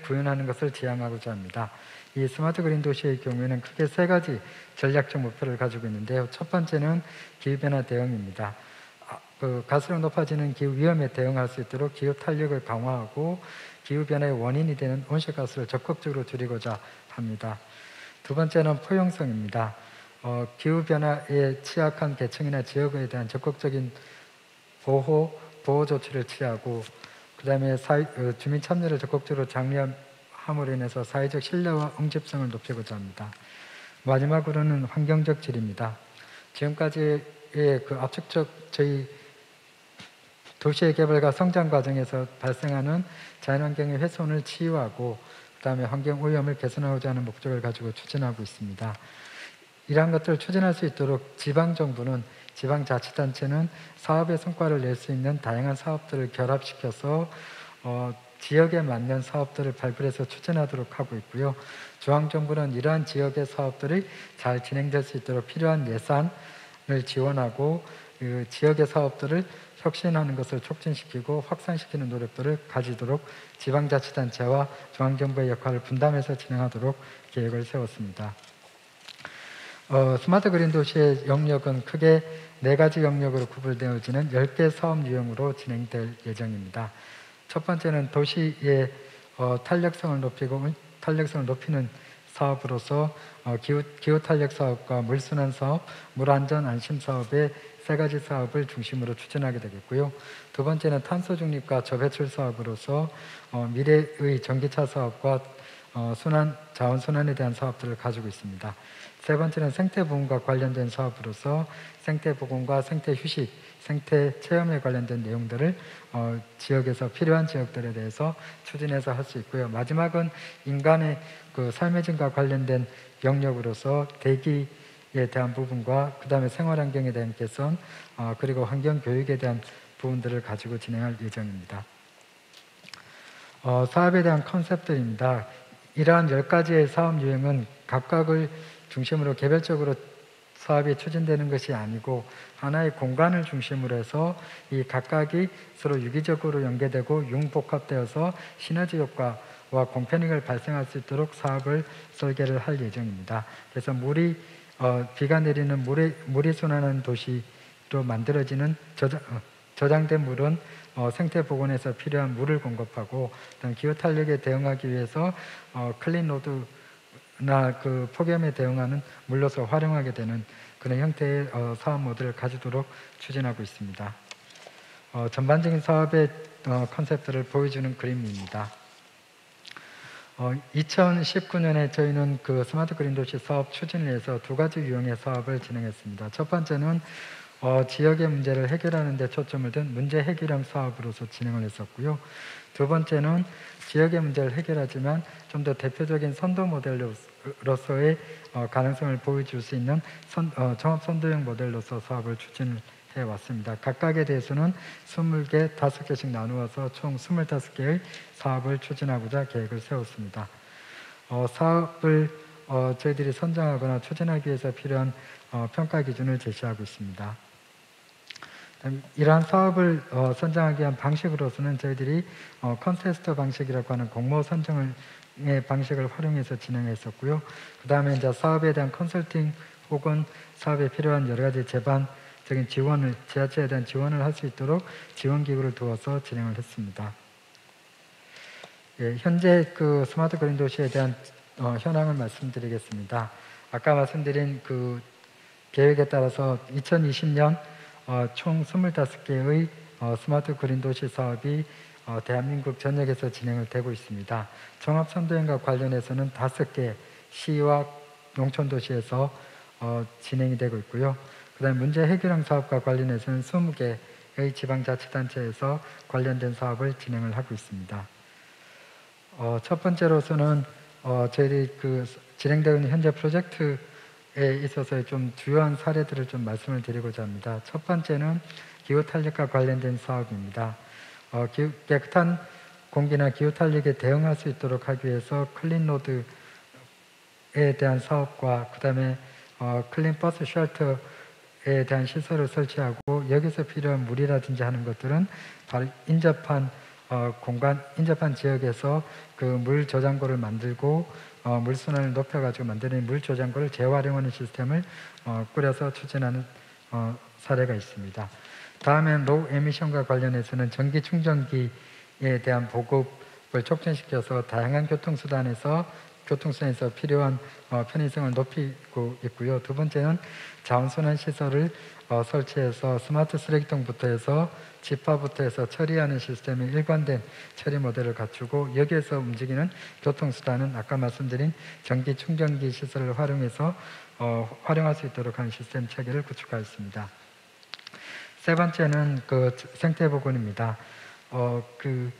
구현하는 것을 지향하고자 합니다. 이 스마트 그린 도시의 경우에는 크게 3가지 전략적 목표를 가지고 있는데요. 첫 번째는 기후변화 대응입니다. 갈수록 높아지는 기후 위험에 대응할 수 있도록 기후 탄력을 강화하고 기후변화의 원인이 되는 온실가스를 적극적으로 줄이고자 합니다. 두 번째는 포용성입니다. 기후변화에 취약한 계층이나 지역에 대한 적극적인 보호 조치를 취하고, 그 다음에 주민 참여를 적극적으로 장려함으로 인해서 사회적 신뢰와 응집성을 높이고자 합니다. 마지막으로는 환경적 질입니다. 지금까지의 압축적 저희 도시의 개발과 성장 과정에서 발생하는 자연환경의 훼손을 치유하고, 그 다음에 환경 오염을 개선하고자 하는 목적을 가지고 추진하고 있습니다. 이러한 것들을 추진할 수 있도록 지방자치단체는 사업의 성과를 낼 수 있는 다양한 사업들을 결합시켜서 지역에 맞는 사업들을 발굴해서 추진하도록 하고 있고요. 중앙정부는 이러한 지역의 사업들이 잘 진행될 수 있도록 필요한 예산을 지원하고 그 지역의 사업들을 혁신하는 것을 촉진시키고 확산시키는 노력들을 가지도록 지방자치단체와 중앙정부의 역할을 분담해서 진행하도록 계획을 세웠습니다. 스마트 그린 도시의 영역은 크게 4가지 영역으로 구분되어지는 10개 사업 유형으로 진행될 예정입니다. 첫 번째는 도시의 탄력성을 높이는 사업으로서 기후 탄력 사업과 물순환 사업, 물안전 안심 사업의 3가지 사업을 중심으로 추진하게 되겠고요. 두 번째는 탄소 중립과 저배출 사업으로서 미래의 전기차 사업과 자원 순환에 대한 사업들을 가지고 있습니다. 세 번째는 생태 보건과 관련된 사업으로서 생태 보건과 생태 휴식, 생태 체험에 관련된 내용들을 지역에서 필요한 지역들에 대해서 추진해서 할 수 있고요. 마지막은 인간의 삶의 질과 관련된 영역으로서 대기에 대한 부분과 그 다음에 생활환경에 대한 개선, 그리고 환경교육에 대한 부분들을 가지고 진행할 예정입니다. 사업에 대한 컨셉들입니다. 이러한 10가지의 사업 유형은 각각을 중심으로 개별적으로 사업이 추진되는 것이 아니고 하나의 공간을 중심으로 해서 이 각각이 서로 유기적으로 연계되고 융복합되어서 시너지 효과와 공편익을 발생할 수 있도록 사업을 설계를 할 예정입니다. 그래서 비가 내리는 물이 순환하는 도시로 만들어지는 저장된 물은 생태 복원에서 필요한 물을 공급하고, 기후 탄력에 대응하기 위해서 클린 로드나 폭염에 대응하는 물로서 활용하게 되는 그런 형태의 사업 모델을 가지도록 추진하고 있습니다. 전반적인 사업의 컨셉들을 보여주는 그림입니다. 2019년에 저희는 스마트 그린 도시 사업 추진을 위해서 2가지 유형의 사업을 진행했습니다. 첫 번째는 지역의 문제를 해결하는 데 초점을 둔 문제 해결형 사업으로서 진행을 했었고요. 두 번째는 지역의 문제를 해결하지만 좀 더 대표적인 선도 모델로서의 가능성을 보여줄 수 있는 종합 선도형 모델로서 사업을 추진해 왔습니다. 각각에 대해서는 20개, 5개씩 나누어서 총 25개의 사업을 추진하고자 계획을 세웠습니다. 사업을 저희들이 선정하거나 추진하기 위해서 필요한 평가 기준을 제시하고 있습니다. 이러한 사업을 선정하기 위한 방식으로서는 저희들이 컨테스트 방식이라고 하는 공모 선정의 방식을 활용해서 진행했었고요. 그 다음에 이제 사업에 대한 컨설팅 혹은 사업에 필요한 여러 가지 제반적인 지원을, 지자체에 대한 지원을 할 수 있도록 지원기구를 두어서 진행을 했습니다. 예, 현재 그 스마트 그린 도시에 대한 현황을 말씀드리겠습니다. 아까 말씀드린 그 계획에 따라서 2020년 총 25개의 스마트 그린 도시 사업이 대한민국 전역에서 진행을 되고 있습니다. 종합 선도형과 관련해서는 5개 시와 농촌 도시에서 진행이 되고 있고요. 그다음 문제 해결형 사업과 관련해서는 20개의 지방자치단체에서 관련된 사업을 진행을 하고 있습니다. 첫 번째로서는 저희들이 그 진행되고 있는 현재 프로젝트에 있어서의 좀 주요한 사례들을 좀 말씀을 드리고자 합니다. 첫 번째는 기후 탄력과 관련된 사업입니다. 깨끗한 공기나 기후 탄력에 대응할 수 있도록 하기 위해서 클린 로드에 대한 사업과 그다음에 클린 버스 쉘터에 대한 시설을 설치하고 여기서 필요한 물이라든지 하는 것들은 바로 인접한 공간, 인접한 지역에서 그 물 저장고를 만들고 물 순환을 높여가지고 만드는 물 저장고를 재활용하는 시스템을 꾸려서 추진하는 사례가 있습니다. 다음엔 로우 에미션과 관련해서는 전기 충전기에 대한 보급을 촉진시켜서 다양한 교통수단에서 필요한 편의성을 높이고 있고요. 두 번째는 자원순환 시설을 설치해서 스마트 쓰레기통부터 해서 집화부터 해서 처리하는 시스템의 일관된 처리 모델을 갖추고 여기에서 움직이는 교통수단은 아까 말씀드린 전기 충전기 시설을 활용해서 활용할 수 있도록 하는 시스템 체계를 구축하였습니다. 세 번째는 그 생태보건입니다. 그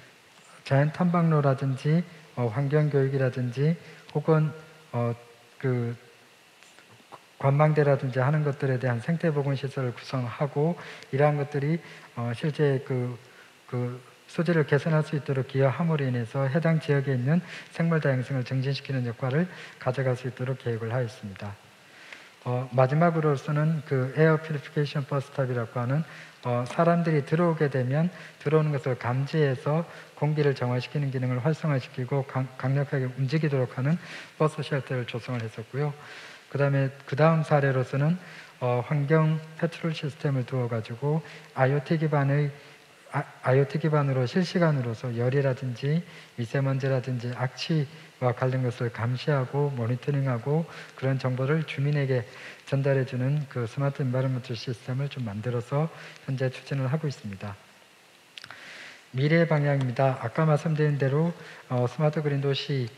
자연 탐방로라든지 환경교육이라든지 혹은 그 관망대라든지 하는 것들에 대한 생태보건 시설을 구성하고 이러한 것들이 실제 그 소재를 개선할 수 있도록 기여함으로 인해서 해당 지역에 있는 생물 다양성을 증진시키는 역할을 가져갈 수 있도록 계획을 하였습니다. 마지막으로서는 그 에어 퓨리피케이션 버스탑이라고 하는 사람들이 들어오게 되면 들어오는 것을 감지해서 공기를 정화시키는 기능을 활성화시키고 강력하게 움직이도록 하는 버스 쉘터를 조성을 했었고요. 그 다음 사례로서는 환경 패트롤 시스템을 두어가지고 IoT 기반으로 실시간으로서 열이라든지 미세먼지라든지 악취와 관련 것을 감시하고 모니터링하고 그런 정보를 주민에게 전달해주는 그 스마트 인바이러먼트 시스템을 좀 만들어서 현재 추진을 하고 있습니다. 미래의 방향입니다. 아까 말씀드린 대로 스마트 그린 도시의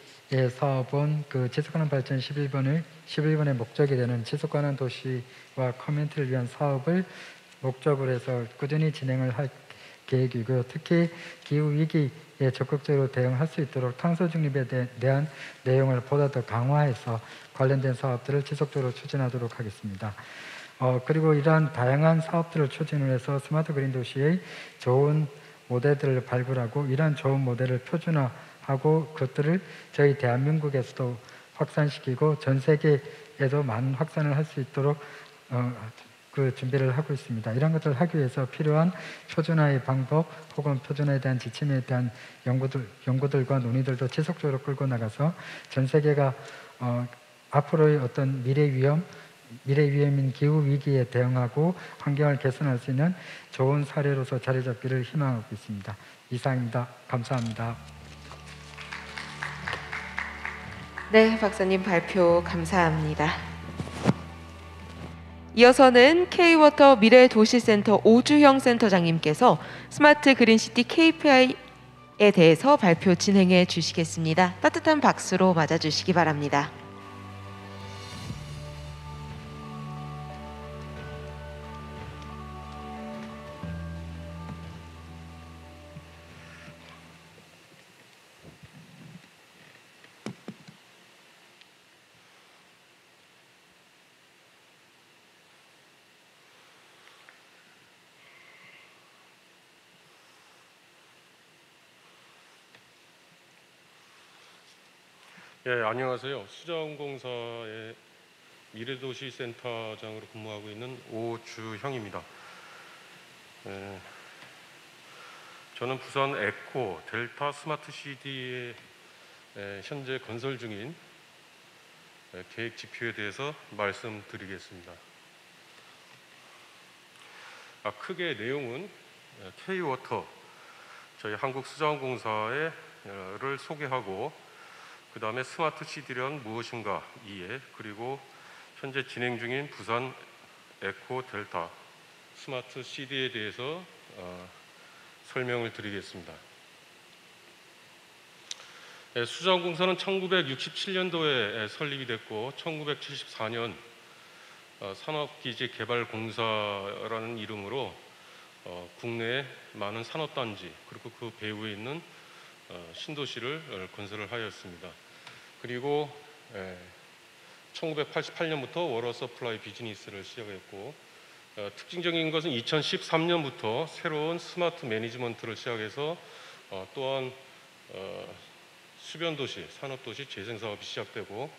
사업은 그 지속가능 발전 11번의 목적이 되는 지속가능 도시와 커뮤니티를 위한 사업을 목적으로 해서 꾸준히 진행을 할 계획이고요. 특히 기후 위기에 적극적으로 대응할 수 있도록 탄소 중립에 대한 내용을 보다 더 강화해서 관련된 사업들을 지속적으로 추진하도록 하겠습니다. 그리고 이러한 다양한 사업들을 추진을 해서 스마트 그린 도시의 좋은 모델들을 발굴하고 이러한 좋은 모델을 표준화하고 그것들을 저희 대한민국에서도 확산시키고 전 세계에도 많은 확산을 할 수 있도록 그 준비를 하고 있습니다. 이런 것들을 하기 위해서 필요한 표준화의 방법 혹은 표준화에 대한 지침에 대한 연구들과 논의들도 지속적으로 끌고 나가서 전 세계가 앞으로의 어떤 미래 위험인 기후 위기에 대응하고 환경을 개선할 수 있는 좋은 사례로서 자리 잡기를 희망하고 있습니다. 이상입니다. 감사합니다. 네, 박사님 발표 감사합니다. 이어서는 K-워터 미래도시센터 오주형 센터장님께서 스마트 그린시티 KPI에 대해서 발표 진행해 주시겠습니다. 따뜻한 박수로 맞아주시기 바랍니다. 예, 안녕하세요. 수자원공사의 미래도시센터장으로 근무하고 있는 오주형입니다. 저는 부산 에코 델타 스마트 시티의 현재 건설 중인 계획 지표에 대해서 말씀드리겠습니다. 크게 내용은 K-워터, 저희 한국수자원공사를 소개하고, 그 다음에 스마트 시티란 무엇인가 이해, 그리고 현재 진행 중인 부산 에코 델타 스마트 시티에 대해서 설명을 드리겠습니다. 수자원공사는 1967년도에 설립이 됐고 1974년 산업기지개발공사라는 이름으로 국내에 많은 산업단지 그리고 그 배후에 있는 신도시를 건설을 하였습니다. 그리고 1988년부터 워터 서플라이 비즈니스를 시작했고, 특징적인 것은 2013년부터 새로운 스마트 매니지먼트를 시작해서 또한 수변도시, 산업도시 재생사업이 시작되고,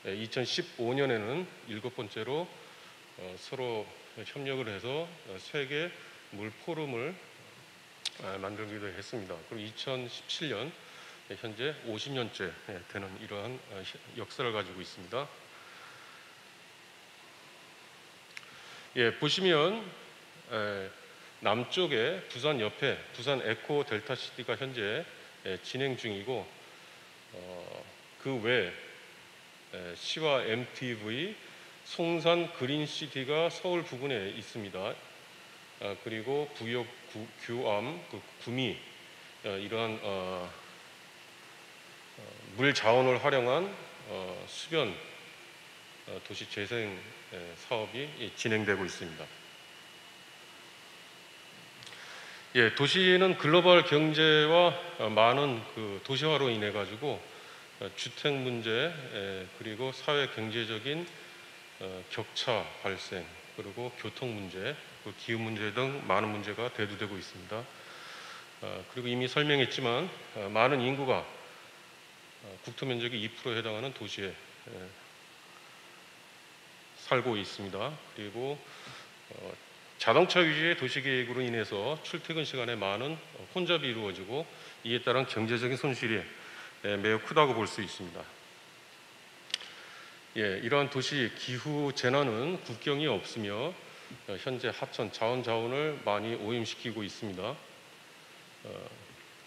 2015년에는 7번째로 서로 협력을 해서 세계 물포럼을 만들기도 했습니다. 그리고 2017년 현재 50년째 되는 이러한 역사를 가지고 있습니다. 예, 보시면 남쪽에 부산 옆에 부산 에코 델타 시티가 현재 진행 중이고, 그 외 시와 MTV, 송산 그린 시티가 서울 부근에 있습니다. 그리고 부역, 규암, 구미, 이러한 물 자원을 활용한 수변 도시 재생 사업이 진행되고 있습니다. 예, 도시는 글로벌 경제와 많은 도시화로 인해 가지고 주택 문제, 그리고 사회 경제적인 격차 발생, 그리고 교통 문제, 기후 문제 등 많은 문제가 대두되고 있습니다. 그리고 이미 설명했지만 많은 인구가 국토 면적의 2%에 해당하는 도시에 살고 있습니다. 그리고 자동차 위주의 도시계획으로 인해서 출퇴근 시간에 많은 혼잡이 이루어지고, 이에 따른 경제적인 손실이 매우 크다고 볼 수 있습니다. 예, 이러한 도시 기후 재난은 국경이 없으며 현재 하천, 자원을 많이 오염시키고 있습니다.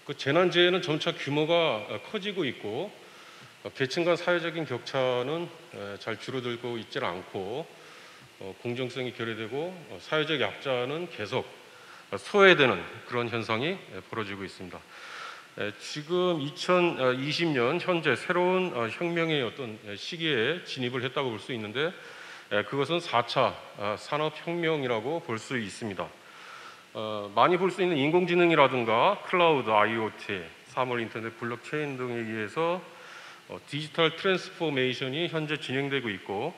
그 재난재해는 점차 규모가 커지고 있고, 계층 간 사회적인 격차는 잘 줄어들고 있지 않고, 공정성이 결여되고 사회적 약자는 계속 소외되는 그런 현상이 벌어지고 있습니다. 지금 2020년 현재 새로운 혁명의 어떤 시기에 진입을 했다고 볼 수 있는데, 그것은 4차 산업혁명이라고 볼 수 있습니다. 많이 볼 수 있는 인공지능이라든가 클라우드, IoT, 사물 인터넷, 블록체인 등에 의해서 디지털 트랜스포메이션이 현재 진행되고 있고,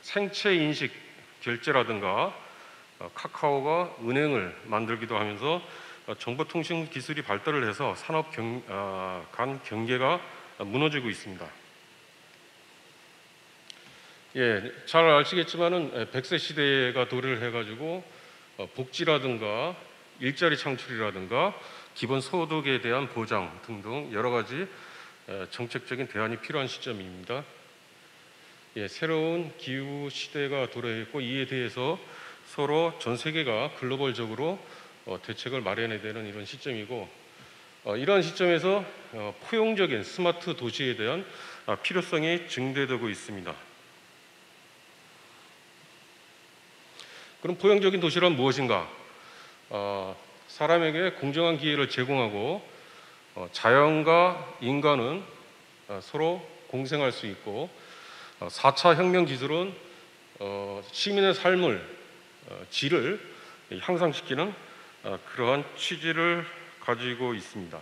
생체 인식 결제라든가 카카오가 은행을 만들기도 하면서 정보통신 기술이 발달을 해서 산업 간 경계가 무너지고 있습니다. 예, 잘 아시겠지만은 100세 시대가 도래를 해가지고 복지라든가 일자리 창출이라든가 기본 소득에 대한 보장 등등 여러 가지 정책적인 대안이 필요한 시점입니다. 예, 새로운 기후 시대가 도래했고, 이에 대해서 서로 전 세계가 글로벌적으로 대책을 마련해야 되는 이런 시점이고, 이러한 시점에서 포용적인 스마트 도시에 대한 필요성이 증대되고 있습니다. 그럼 포용적인 도시란 무엇인가? 사람에게 공정한 기회를 제공하고 자연과 인간은 서로 공생할 수 있고, 4차 혁명 기술은 시민의 삶을 질을 향상시키는 그러한 취지를 가지고 있습니다.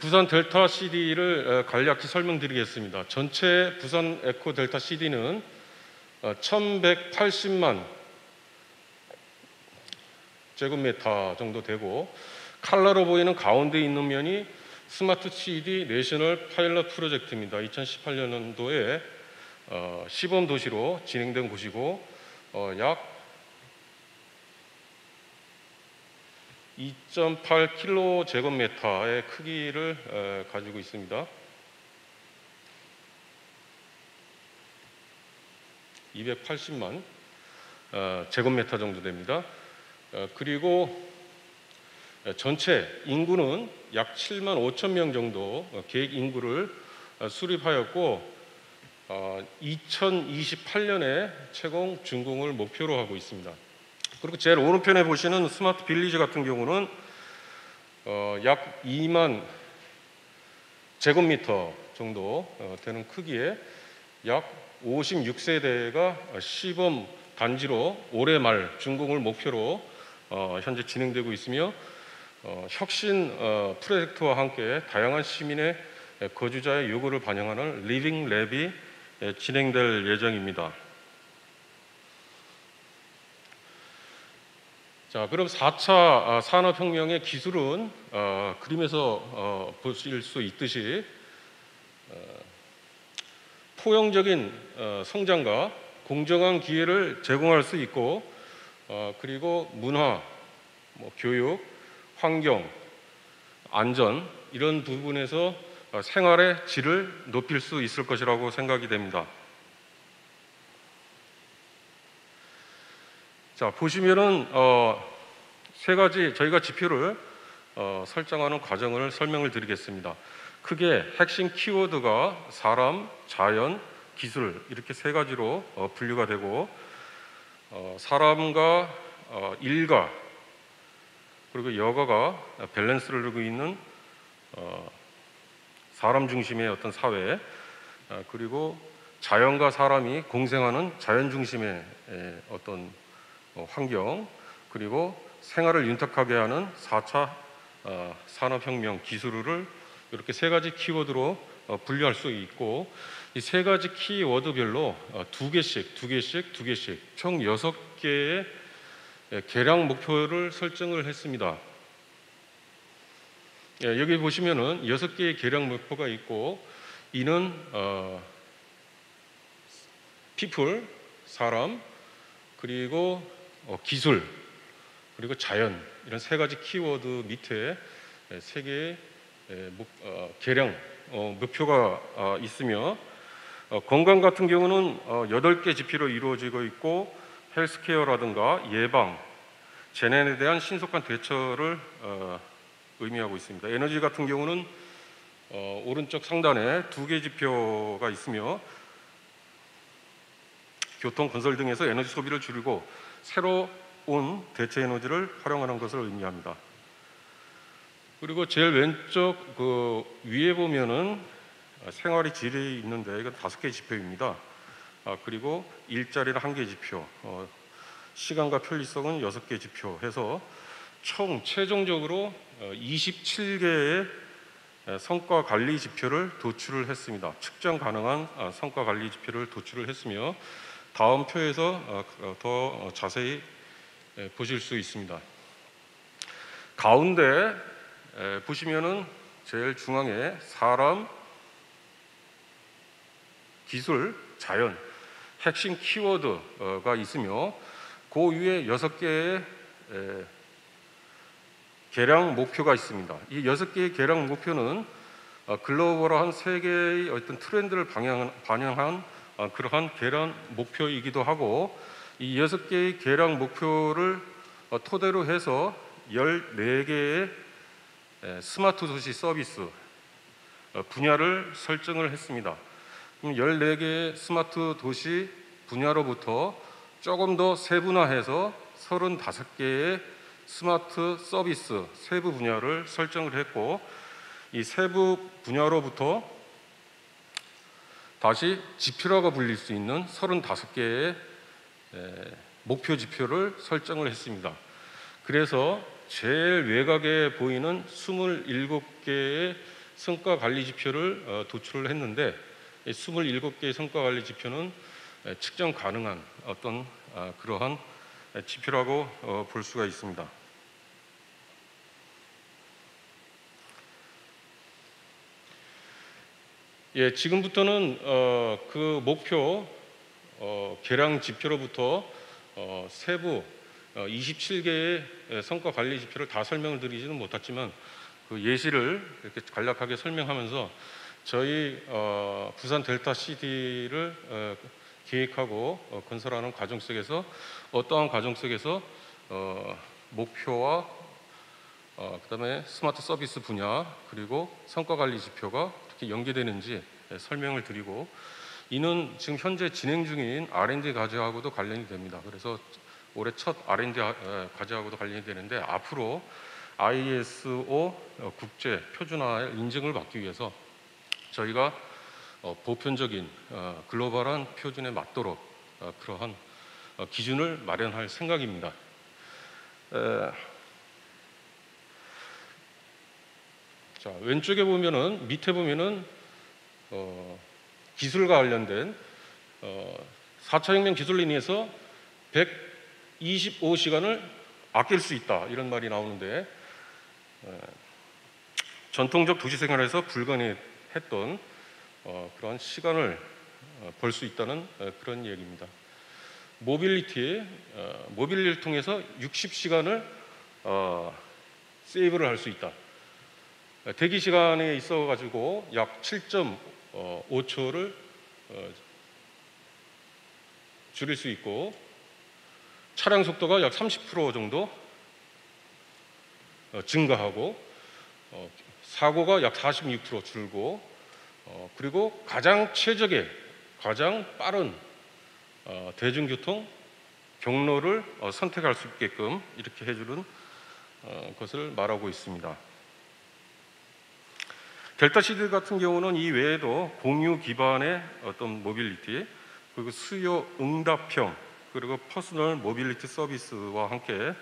부산 델타 CD를 간략히 설명드리겠습니다. 전체 부산 에코 델타 CD는 1180만 제곱미터 정도 되고, 칼라로 보이는 가운데 있는 면이 스마트 시티 내셔널 파일럿 프로젝트입니다. 2018년도에 시범 도시로 진행된 곳이고 약 2.8km제곱미터의 크기를 가지고 있습니다. 280만 제곱미터 정도 됩니다. 그리고 전체 인구는 약 7만 5천 명 정도 계획 인구를 수립하였고 2028년에 채공 준공을 목표로 하고 있습니다. 그리고 제일 오른편에 보시는 스마트 빌리지 같은 경우는 약 2만 제곱미터 정도 되는 크기에 약 56세대가 시범 단지로 올해 말 준공을 목표로 현재 진행되고 있으며 혁신 프로젝트와 함께 다양한 시민의 거주자의 요구를 반영하는 리빙 랩이 진행될 예정입니다. 자, 그럼 4차 산업혁명의 기술은 그림에서 보실 수 있듯이 포용적인 성장과 공정한 기회를 제공할 수 있고 그리고 문화, 교육, 환경, 안전 이런 부분에서 생활의 질을 높일 수 있을 것이라고 생각이 됩니다. 자, 보시면은 세 가지 저희가 지표를 설정하는 과정을 설명을 드리겠습니다. 크게 핵심 키워드가 사람, 자연, 기술 이렇게 세 가지로 분류가 되고 사람과 일가 그리고 여가가 밸런스를 이루고 있는 사람 중심의 어떤 사회 그리고 자연과 사람이 공생하는 자연 중심의 어떤 환경 그리고 생활을 윤택하게 하는 4차 산업혁명 기술을 이렇게 세 가지 키워드로 분류할 수 있고 이 세 가지 키워드별로 두 개씩 총 6개의 개량 목표를 설정을 했습니다. 여기 보시면은 6개의 개량 목표가 있고 이는 people, 사람, 그리고 기술, 그리고 자연 이런 세 가지 키워드 밑에 세 개의 개량 목표가 있으며 건강 같은 경우는 8개 지표로 이루어지고 있고 헬스케어라든가 예방, 재난에 대한 신속한 대처를 의미하고 있습니다. 에너지 같은 경우는 오른쪽 상단에 2개 지표가 있으며 교통, 건설 등에서 에너지 소비를 줄이고 새로운 대체 에너지를 활용하는 것을 의미합니다. 그리고 제일 왼쪽 위에 보면은 생활의 질이 있는데 이건 5개 지표입니다. 그리고 일자리는 1개 지표, 시간과 편리성은 6개 지표 해서 총 최종적으로 27개의 성과 관리 지표를 도출을 했습니다. 측정 가능한 성과 관리 지표를 도출을 했으며 다음 표에서 더 자세히 보실 수 있습니다. 가운데 보시면은 제일 중앙에 사람, 기술, 자연 핵심 키워드가 있으며 그 위에 6개의 개량 목표가 있습니다. 이 6개의 개량 목표는 글로벌한 세계의 어떤 트렌드를 반영한 그러한 개량 목표이기도 하고 이 6개의 개량 목표를 토대로 해서 14개의 스마트 도시 서비스 분야를 설정을 했습니다. 그럼 14개의 스마트 도시 분야로부터 조금 더 세분화해서 35개의 스마트 서비스 세부 분야를 설정을 했고 이 세부 분야로부터 다시 지표라고 불릴 수 있는 35개의 목표 지표를 설정을 했습니다. 그래서 제일 외곽에 보이는 27개의 성과 관리 지표를 도출을 했는데 이 27개의 성과 관리 지표는 측정 가능한 어떤 그러한 지표라고 볼 수가 있습니다. 예, 지금부터는 그 목표 계량 지표로부터 세부 27개의 성과 관리 지표를 다 설명을 드리지는 못했지만 그 예시를 이렇게 간략하게 설명하면서 저희 부산 델타 CD를 계획하고 건설하는 과정 속에서 어떠한 과정 속에서 목표와 그다음에 스마트 서비스 분야 그리고 성과 관리 지표가 어떻게 연계되는지 설명을 드리고, 이는 지금 현재 진행 중인 R&D 과제하고도 관련이 됩니다. 그래서 올해 첫 R&D 과제하고도 관련이 되는데, 앞으로 ISO 국제 표준화 인증을 받기 위해서 저희가 보편적인 글로벌한 표준에 맞도록 그러한 기준을 마련할 생각입니다. 자, 왼쪽에 보면은, 밑에 보면은 기술과 관련된 4차 혁명 기술로 인해서 125시간을 아낄 수 있다, 이런 말이 나오는데, 전통적 도시 생활에서 불가능했던 그런 시간을 벌 수 있다는 그런 얘기입니다. 모빌리티를 통해서 60시간을 세이브를 할 수 있다. 대기 시간에 있어 가지고 약 7.5초를 줄일 수 있고, 차량 속도가 약 30% 정도 증가하고, 사고가 약 46% 줄고, 그리고 가장 최적의, 가장 빠른 대중교통 경로를 선택할 수 있게끔 이렇게 해주는 것을 말하고 있습니다. 델타 시드 같은 경우는 이 외에도 공유 기반의 어떤 모빌리티, 그리고 수요 응답형, 그리고 퍼스널 모빌리티 서비스와 함께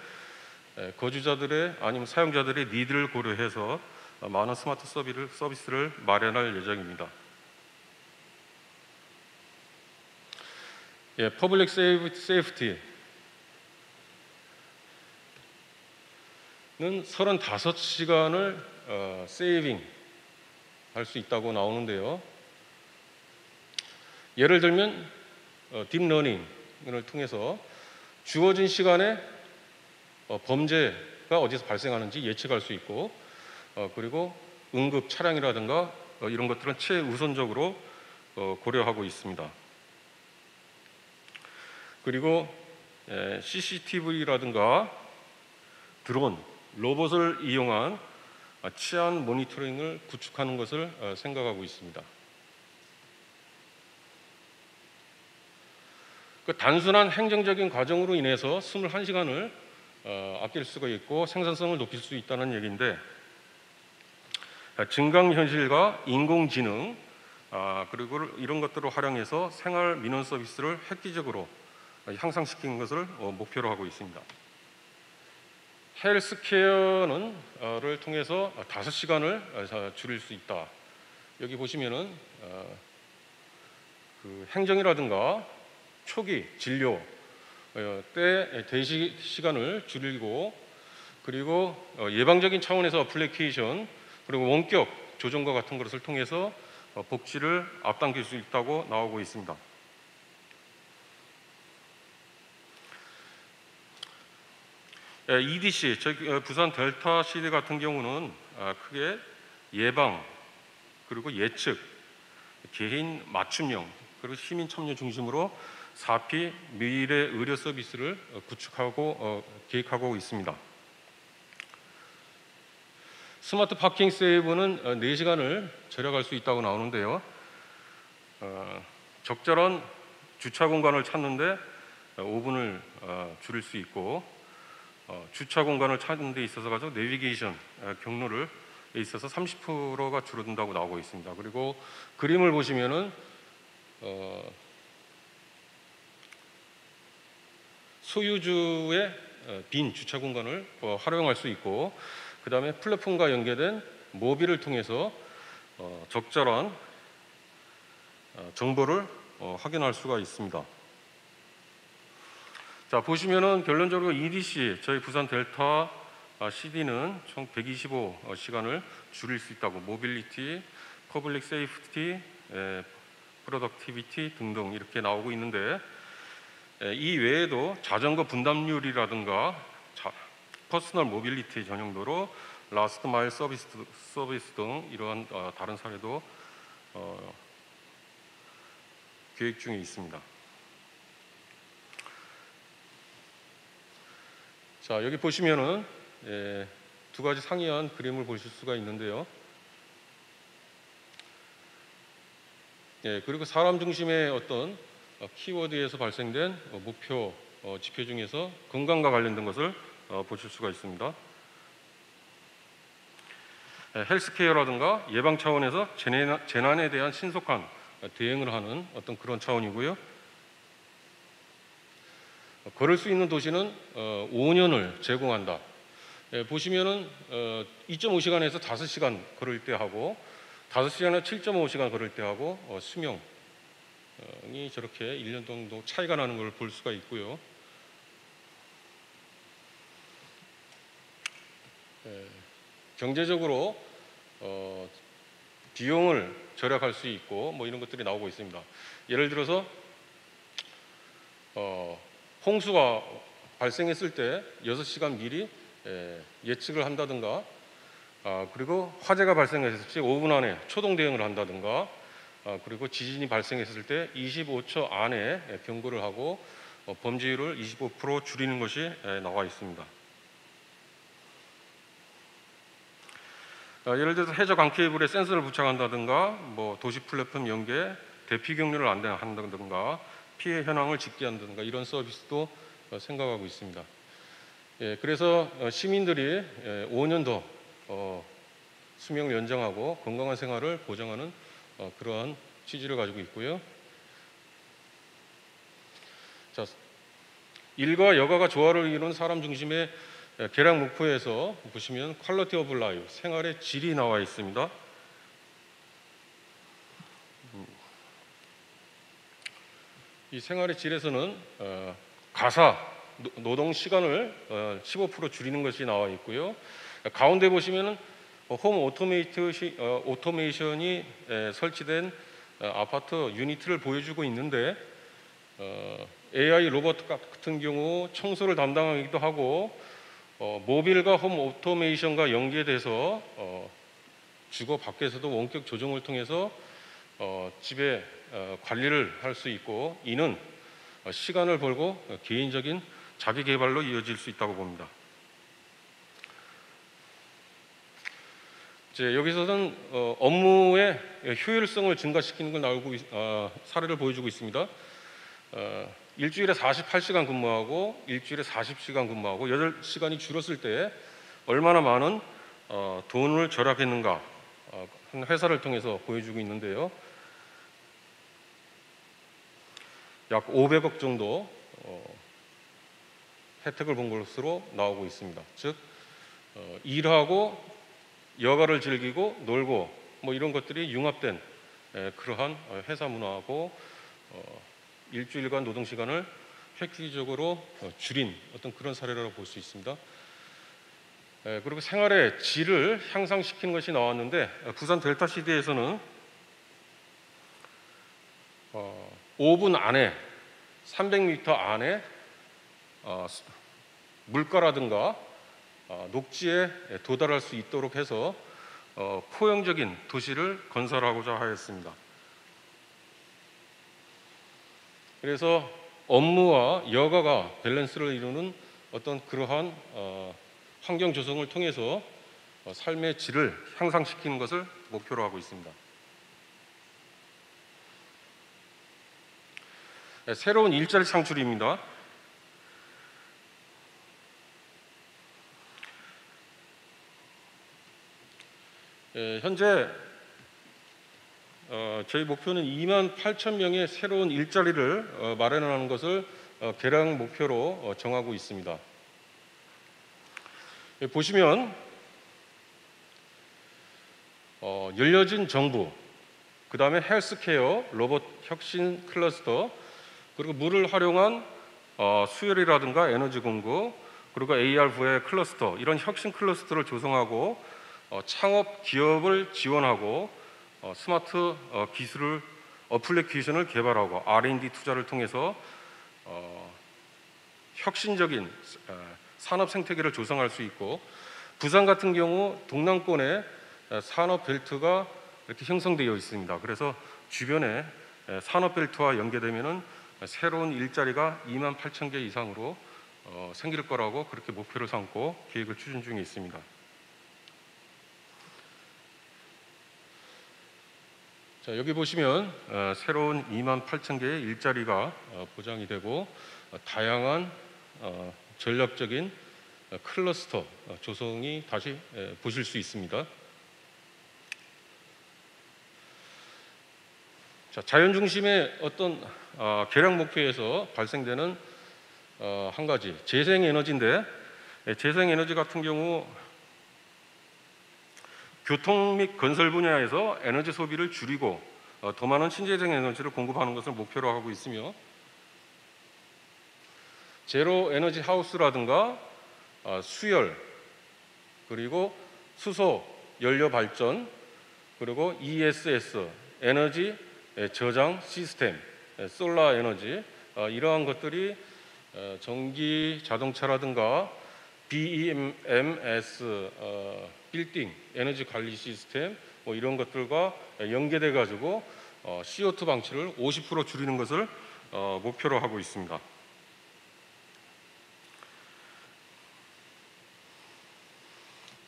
거주자들의 아니면 사용자들의 니드를 고려해서 많은 스마트 서비스를 마련할 예정입니다. 예, 퍼블릭 세이프티는 35시간을 세이빙 할 수 있다고 나오는데요. 예를 들면 딥러닝을 통해서 주어진 시간에 범죄가 어디서 발생하는지 예측할 수 있고, 그리고 응급 차량이라든가 이런 것들은 최우선적으로 고려하고 있습니다. 그리고 CCTV라든가 드론, 로봇을 이용한 치안 모니터링을 구축하는 것을 생각하고 있습니다. 그 단순한 행정적인 과정으로 인해서 21시간을 아낄 수가 있고 생산성을 높일 수 있다는 얘기인데, 증강현실과 인공지능 그리고 이런 것들을 활용해서 생활 민원 서비스를 획기적으로 향상시키는 것을 목표로 하고 있습니다. 헬스케어를 통해서 5시간을 줄일 수 있다. 여기 보시면은 그 행정이라든가 초기 진료 때 대기 시간을 줄이고, 그리고 예방적인 차원에서 어플리케이션, 그리고 원격 조정과 같은 것을 통해서 복지를 앞당길 수 있다고 나오고 있습니다. EDC, 즉 부산 델타 시드 같은 경우는 크게 예방, 그리고 예측, 개인 맞춤형, 그리고 시민 참여 중심으로 4P 미래 의료 서비스를 구축하고 계획하고 있습니다. 스마트 파킹 세이브는 4시간을 절약할 수 있다고 나오는데요. 적절한 주차 공간을 찾는데 5분을 줄일 수 있고, 주차 공간을 찾는 데 있어서 가지고 내비게이션 경로를 있어서 30%가 줄어든다고 나오고 있습니다. 그리고 그림을 보시면은 소유주의 빈 주차 공간을 활용할 수 있고, 그 다음에 플랫폼과 연계된 모빌을 통해서 적절한 정보를 확인할 수가 있습니다. 자, 보시면은 결론적으로 EDC, 저희 부산 델타 CD는 총 125시간을 줄일 수 있다고, 모빌리티, 퍼블릭 세이프티, 프로덕티비티 등등 이렇게 나오고 있는데, 이 외에도 자전거 분담률이라든가 퍼스널 모빌리티 전용도로 라스트 마일 서비스 등 이러한 다른 사례도 계획 중에 있습니다. 자, 여기 보시면은 두 가지 상이한 그림을 보실 수가 있는데요. 그리고 사람 중심의 어떤 키워드에서 발생된 목표 지표 중에서 건강과 관련된 것을 보실 수가 있습니다. 헬스케어라든가 예방 차원에서 재난에 대한 신속한 대응을 하는 어떤 그런 차원이고요. 걸을 수 있는 도시는 5년을 제공한다. 보시면은 2.5시간에서 5시간 걸을 때 하고 5시간에 7.5시간 걸을 때 하고 수명이 저렇게 1년 정도 차이가 나는 걸 볼 수가 있고요. 경제적으로 비용을 절약할 수 있고 뭐 이런 것들이 나오고 있습니다. 예를 들어서 홍수가 발생했을 때 6시간 미리 예측을 한다든가, 그리고 화재가 발생했을 때 5분 안에 초동 대응을 한다든가, 그리고 지진이 발생했을 때 25초 안에 경고를 하고 범죄율을 25% 줄이는 것이 나와 있습니다. 예를 들어서 해저 강 케이블에 센서를 부착한다든가, 뭐 도시 플랫폼 연계, 대피 격리를 한다든가, 피해 현황을 집계한다든가 이런 서비스도 생각하고 있습니다. 그래서 시민들이 5년 더 수명을 연장하고 건강한 생활을 보장하는 그러한 취지를 가지고 있고요. 자, 일과 여가가 조화를 이루는 사람 중심의 개량 목표에서 보시면 퀄리티 오브 라이프, 생활의 질이 나와 있습니다. 이 생활의 질에서는 가사 노동 시간을 15% 줄이는 것이 나와 있고요. 가운데 보시면은 홈 오토메이션이 설치된 아파트 유니트를 보여주고 있는데, AI 로봇 같은 경우 청소를 담당하기도 하고, 모빌과 홈 오토메이션과 연계돼서 주거 밖에서도 원격 조정을 통해서 집에 관리를 할 수 있고, 이는 시간을 벌고 개인적인 자기 개발로 이어질 수 있다고 봅니다. 이제 여기서는 업무의 효율성을 증가시키는 걸 사례를 보여주고 있습니다. 일주일에 48시간 근무하고 일주일에 40시간 근무하고 8시간이 줄었을 때 얼마나 많은 돈을 절약했는가 회사를 통해서 보여주고 있는데요. 약 500억 정도 혜택을 본 것으로 나오고 있습니다. 즉 일하고 여가를 즐기고 놀고 뭐 이런 것들이 융합된 그러한 회사 문화하고 일주일간 노동 시간을 획기적으로 줄인 어떤 그런 사례라고 볼 수 있습니다. 그리고 생활의 질을 향상시키는 것이 나왔는데, 부산 델타시티에서는 5분 안에 300m 안에 물가라든가 녹지에 도달할 수 있도록 해서 포용적인 도시를 건설하고자 하였습니다. 그래서 업무와 여가가 밸런스를 이루는 어떤 그러한 환경 조성을 통해서 삶의 질을 향상시키는 것을 목표로 하고 있습니다. 새로운 일자리 창출입니다. 현재 저희 목표는 28,000명의 새로운 일자리를 마련하는 것을 개량 목표로 정하고 있습니다. 보시면 열려진 정부, 그 다음에 헬스케어, 로봇 혁신 클러스터, 그리고 물을 활용한 수열이라든가 에너지 공급, 그리고 AR, VR 클러스터, 이런 혁신 클러스터를 조성하고 창업 기업을 지원하고 스마트 기술을 어플리케이션을 개발하고 R&D 투자를 통해서 혁신적인 산업 생태계를 조성할 수 있고, 부산 같은 경우 동남권에 산업 벨트가 이렇게 형성되어 있습니다. 그래서 주변에 산업 벨트와 연계되면은 새로운 일자리가 28,000개 이상으로 생길 거라고 그렇게 목표를 삼고 계획을 추진 중에 있습니다. 자, 여기 보시면 새로운 28,000개의 일자리가 보장이 되고 다양한 전략적인 클러스터 조성이 다시 보실 수 있습니다. 자, 자연 중심의 어떤 개량 목표에서 발생되는 한 가지 재생에너지인데, 재생에너지 같은 경우 교통 및 건설 분야에서 에너지 소비를 줄이고 더 많은 신재생 에너지를 공급하는 것을 목표로 하고 있으며, 제로 에너지 하우스라든가 수열, 그리고 수소 연료 발전, 그리고 ESS 에너지 저장 시스템, 솔라 에너지, 이러한 것들이 전기 자동차라든가 BEMS 빌딩 에너지 관리 시스템 뭐 이런 것들과 연계돼 가지고 CO2 방출을 50% 줄이는 것을 목표로 하고 있습니다.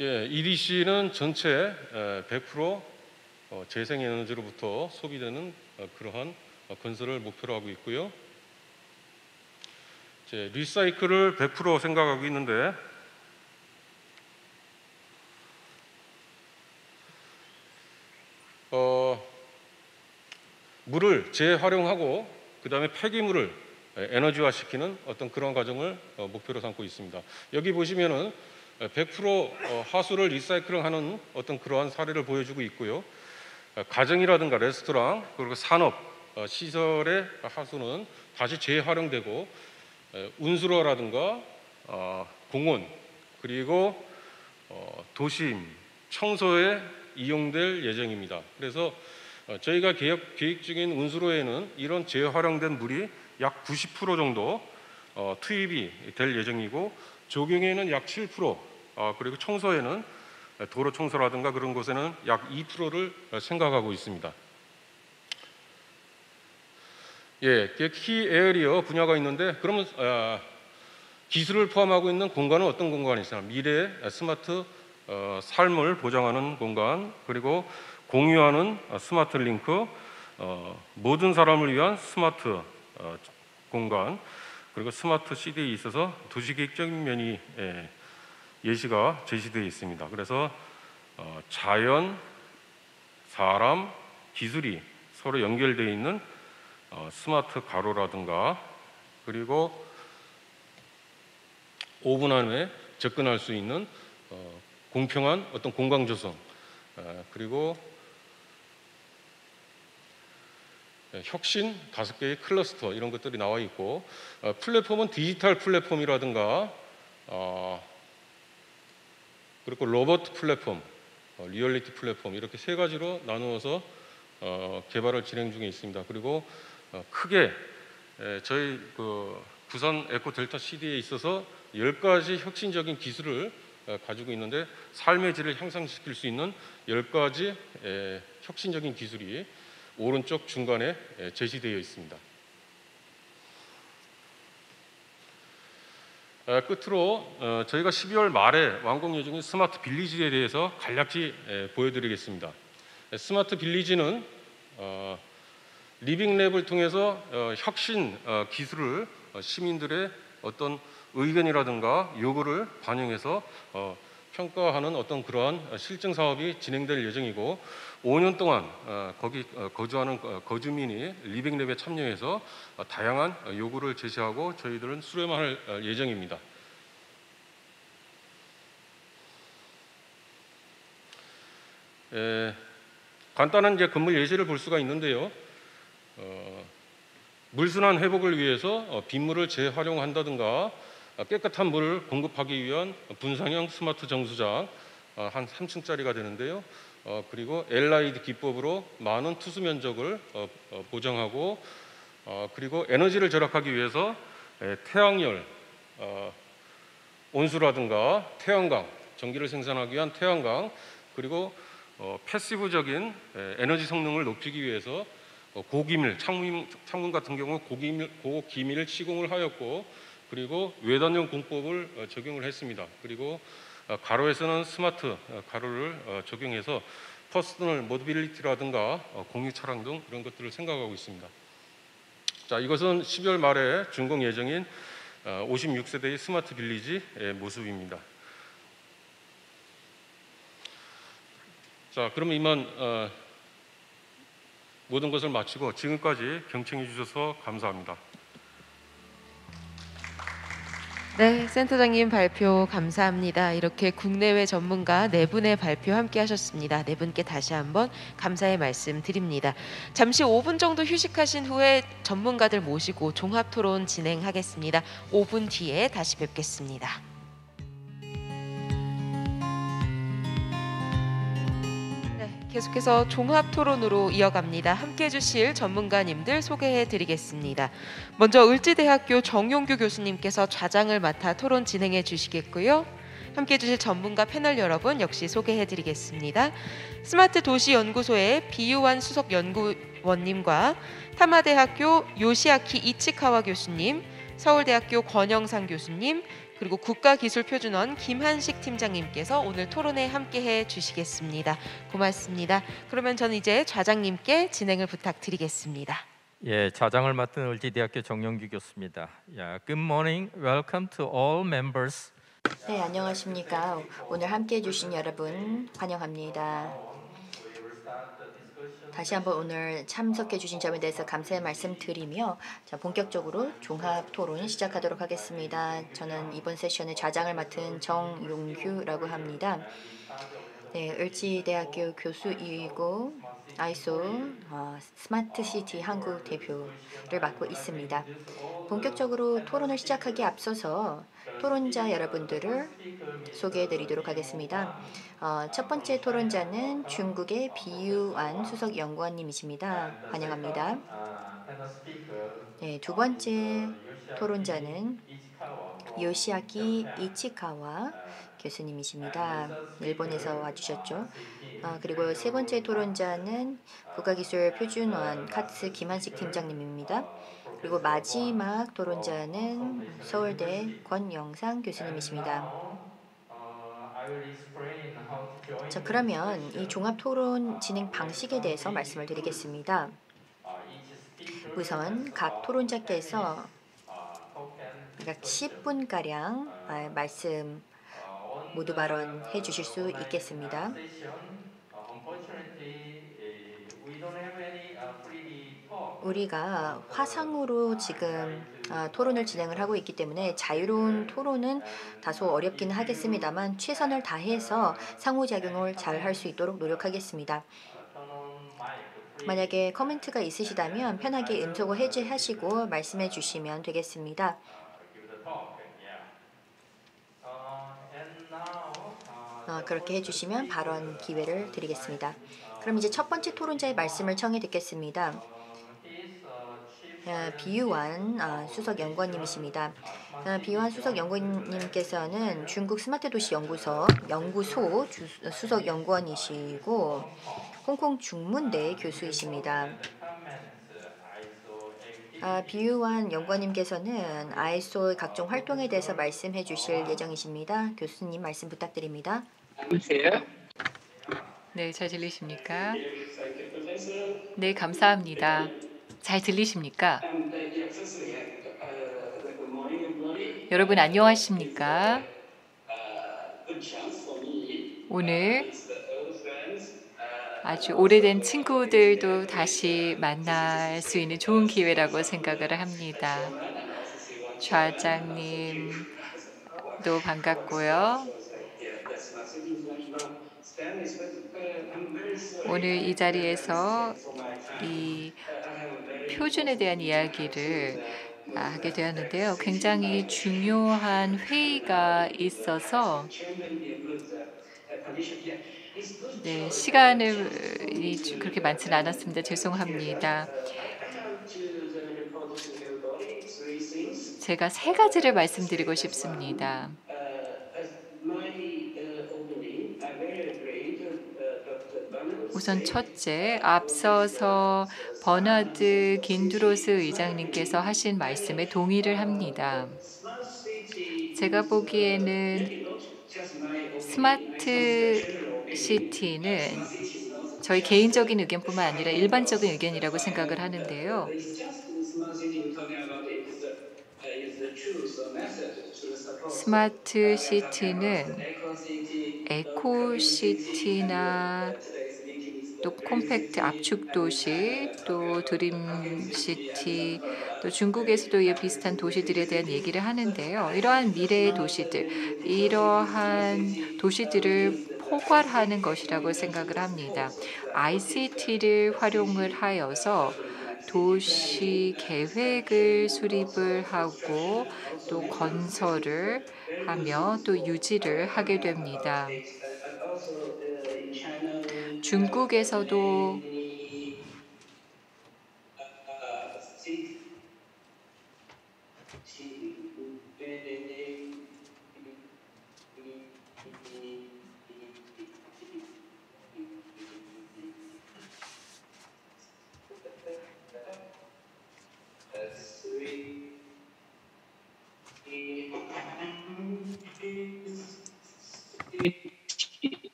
예, EDC는 전체 100% 재생에너지로부터 소비되는 그러한 건설을 목표로 하고 있고요. 이제 리사이클을 100% 생각하고 있는데, 물을 재활용하고 그 다음에 폐기물을 에너지화시키는 어떤 그런 과정을 목표로 삼고 있습니다. 여기 보시면은 100% 하수를 리사이클하는 어떤 그러한 사례를 보여주고 있고요. 가정이라든가 레스토랑, 그리고 산업 시설의 하수는 다시 재활용되고 운수로라든가 공원, 그리고 도심 청소에 이용될 예정입니다. 그래서 저희가 계획 중인 운수로에는 이런 재활용된 물이 약 90% 정도 투입이 될 예정이고, 조경에는 약 7%, 그리고 청소에는 도로 청소라든가 그런 곳에는 약 2%를 생각하고 있습니다. 예, 키 에어리어 분야가 있는데, 그러면 기술을 포함하고 있는 공간은 어떤 공간이 있어요? 미래의 스마트 삶을 보장하는 공간, 그리고 공유하는 스마트 링크, 모든 사람을 위한 스마트 공간, 그리고 스마트 시대에 있어서 도시계획적인 면이 예시가 제시되어 있습니다. 그래서 자연, 사람, 기술이 서로 연결되어 있는 스마트 가로라든가, 그리고 5분 안에 접근할 수 있는 공평한 어떤 공간 조성, 그리고 혁신 5개의 클러스터, 이런 것들이 나와 있고, 플랫폼은 디지털 플랫폼이라든가 그리고 로봇 플랫폼, 리얼리티 플랫폼, 이렇게 3가지로 나누어서 개발을 진행 중에 있습니다. 그리고 크게 저희 부산 에코 델타 CD에 있어서 10가지 혁신적인 기술을 가지고 있는데, 삶의 질을 향상시킬 수 있는 10가지 혁신적인 기술이 오른쪽 중간에 제시되어 있습니다. 끝으로 저희가 12월 말에 완공 예정인 스마트 빌리지에 대해서 간략히 보여드리겠습니다. 스마트 빌리지는 리빙랩을 통해서 혁신 기술을 시민들의 어떤 의견이라든가 요구를 반영해서 평가하는 어떤 그러한 실증 사업이 진행될 예정이고, 5년 동안 거기 거주하는 거주민이 리빙랩에 참여해서 다양한 요구를 제시하고 저희들은 수렴할 예정입니다. 간단한 이제 건물 예시를 볼 수가 있는데요. 물순환 회복을 위해서 빗물을 재활용한다든가, 깨끗한 물을 공급하기 위한 분산형 스마트 정수장 한 3층짜리가 되는데요. 그리고 엘라이드 기법으로 많은 투수 면적을 보장하고 그리고 에너지를 절약하기 위해서 태양열, 온수라든가 태양광, 전기를 생산하기 위한 태양광 그리고 패시브적인 에너지 성능을 높이기 위해서 고기밀, 창문 같은 경우 고기밀 시공을 하였고 그리고 외단용 공법을 적용을 했습니다. 그리고 가로에서는 스마트 가로를 적용해서 퍼스널 모빌리티라든가 공유 차량 등 이런 것들을 생각하고 있습니다. 자, 이것은 12월 말에 준공 예정인 56세대의 스마트 빌리지의 모습입니다. 자, 그럼 이만 모든 것을 마치고 지금까지 경청해 주셔서 감사합니다. 네, 센터장님 발표 감사합니다. 이렇게 국내외 전문가 4분의 발표 함께 하셨습니다. 4분께 다시 한번 감사의 말씀 드립니다. 잠시 5분 정도 휴식하신 후에 전문가들 모시고 종합토론 진행하겠습니다. 5분 뒤에 다시 뵙겠습니다. 계속해서 종합토론으로 이어갑니다. 함께해 주실 전문가님들 소개해 드리겠습니다. 먼저 을지대학교 정용규 교수님께서 좌장을 맡아 토론 진행해 주시겠고요. 함께해 주실 전문가 패널 여러분 역시 소개해 드리겠습니다. 스마트 도시 연구소의 비유환 수석 연구원님과 타마대학교 요시아키 이치카와 교수님, 서울대학교 권영상 교수님, 그리고 국가기술표준원 김한식 팀장님께서 오늘 토론에 함께해 주시겠습니다. 고맙습니다. 그러면 저는 이제 좌장님께 진행을 부탁드리겠습니다. 예, 좌장을 맡은 을지대학교 정용규 교수입니다. Good morning, welcome to all members. 네, 안녕하십니까. 오늘 함께해 주신 여러분 환영합니다. 다시 한번 오늘 참석해 주신 점에 대해서 감사의 말씀 드리며 본격적으로 종합 토론 시작하도록 하겠습니다. 저는 이번 세션의 좌장을 맡은 정용규라고 합니다. 네, 을지대학교 교수이고 아이소 스마트시티 한국 대표를 맡고 있습니다. 본격적으로 토론을 시작하기에 앞서서 토론자 여러분들을 소개해 드리도록 하겠습니다. 첫 번째 토론자는 중국의 비유안 수석 연구원님이십니다. 환영합니다. 네, 두 번째 토론자는 요시아키 이치카와 교수님이십니다. 일본에서 와주셨죠. 그리고 세 번째 토론자는 국가기술표준원 카츠 김한식 팀장님입니다. 그리고 마지막 토론자는 서울대 권영상 교수님이십니다. 자, 그러면 이 종합토론 진행 방식에 대해서 말씀을 드리겠습니다. 우선 각 토론자께서 약 10분가량 말씀 모두 발언해 주실 수 있겠습니다. 우리가 화상으로 지금 토론을 진행을 하고 있기 때문에 자유로운 토론은 다소 어렵기는 하겠습니다만 최선을 다해서 상호작용을 잘 할 수 있도록 노력하겠습니다. 만약에 코멘트가 있으시다면 편하게 음소거 해제하시고 말씀해 주시면 되겠습니다. 그렇게 해주시면 발언 기회를 드리겠습니다. 그럼 이제 첫 번째 토론자의 말씀을 청해 듣겠습니다. 비유환 수석 연구원님이십니다. 비유환 수석 연구원님께서는 중국 스마트 도시 연구소 수석 연구원이시고 홍콩 중문대 교수이십니다. 비유환 연구원님께서는 아이소 각종 활동에 대해서 말씀해 주실 예정이십니다. 교수님 말씀 부탁드립니다. 네, 잘 들리십니까? 네, 감사합니다. 잘 들리십니까? 여러분 안녕하십니까? 오늘 아주 오래된 친구들도 다시 만날 수 있는 좋은 기회라고 생각을 합니다. 좌장님도 반갑고요. 오늘 이 자리에서 이 표준에 대한 이야기를 하게 되었는데요. 굉장히 중요한 회의가 있어서 네, 시간이 그렇게 많지는 않았습니다. 죄송합니다. 제가 세 가지를 말씀드리고 싶습니다. 우선 첫째, 앞서서 버나드 긴두로스 의장님께서 하신 말씀에 동의를 합니다. 제가 보기에는 스마트 시티는 저희 개인적인 의견뿐만 아니라 일반적인 의견이라고 생각을 하는데요. 스마트 시티는 에코시티나 또 콤팩트 압축 도시, 또 드림 시티, 또 중국에서도 이 비슷한 도시들에 대한 얘기를 하는데요. 이러한 미래의 도시들, 이러한 도시들을 포괄하는 것이라고 생각을 합니다. ICT를 활용을 하여서 도시 계획을 수립을 하고 또 건설을 하며 또 유지를 하게 됩니다. 중국에서도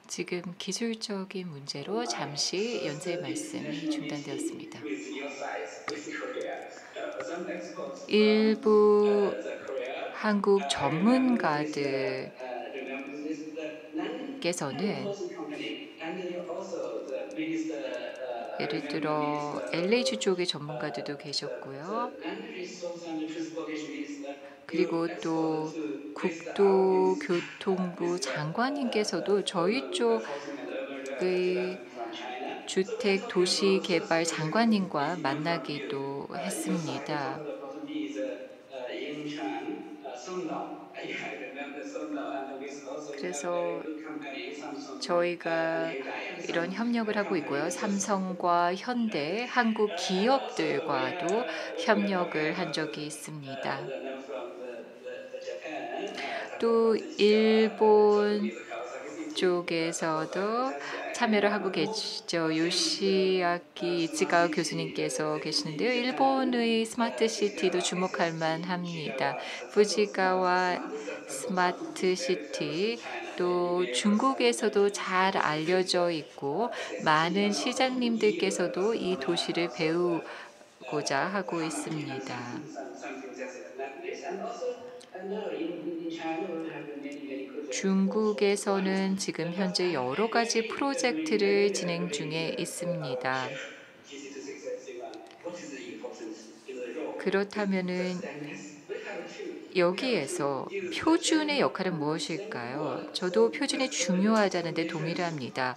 지금 기술적인 문제로 잠시 연재 말씀이 중단되었습니다. 일부 한국 전문가들께서는 예를 들어 LH 쪽의 전문가들도 계셨고요. 그리고 또 국토교통부 장관님께서도 저희 쪽의 주택 도시 개발 장관님과 만나기도 했습니다. 그래서 저희가 이런 협력을 하고 있고요. 삼성과 현대, 한국 기업들과도 협력을 한 적이 있습니다. 또 일본 쪽에서도 참여를 하고 계시죠. 요시아키 이치가와 교수님께서 계시는데요. 일본의 스마트 시티도 주목할 만합니다. 부지가와 스마트 시티, 또 중국에서도 잘 알려져 있고 많은 시장님들께서도 이 도시를 배우고자 하고 있습니다. 중국에서는 지금 현재 여러 가지 프로젝트를 진행 중에 있습니다. 그렇다면은 여기에서 표준의 역할은 무엇일까요? 저도 표준이 중요하다는데 동의를 합니다.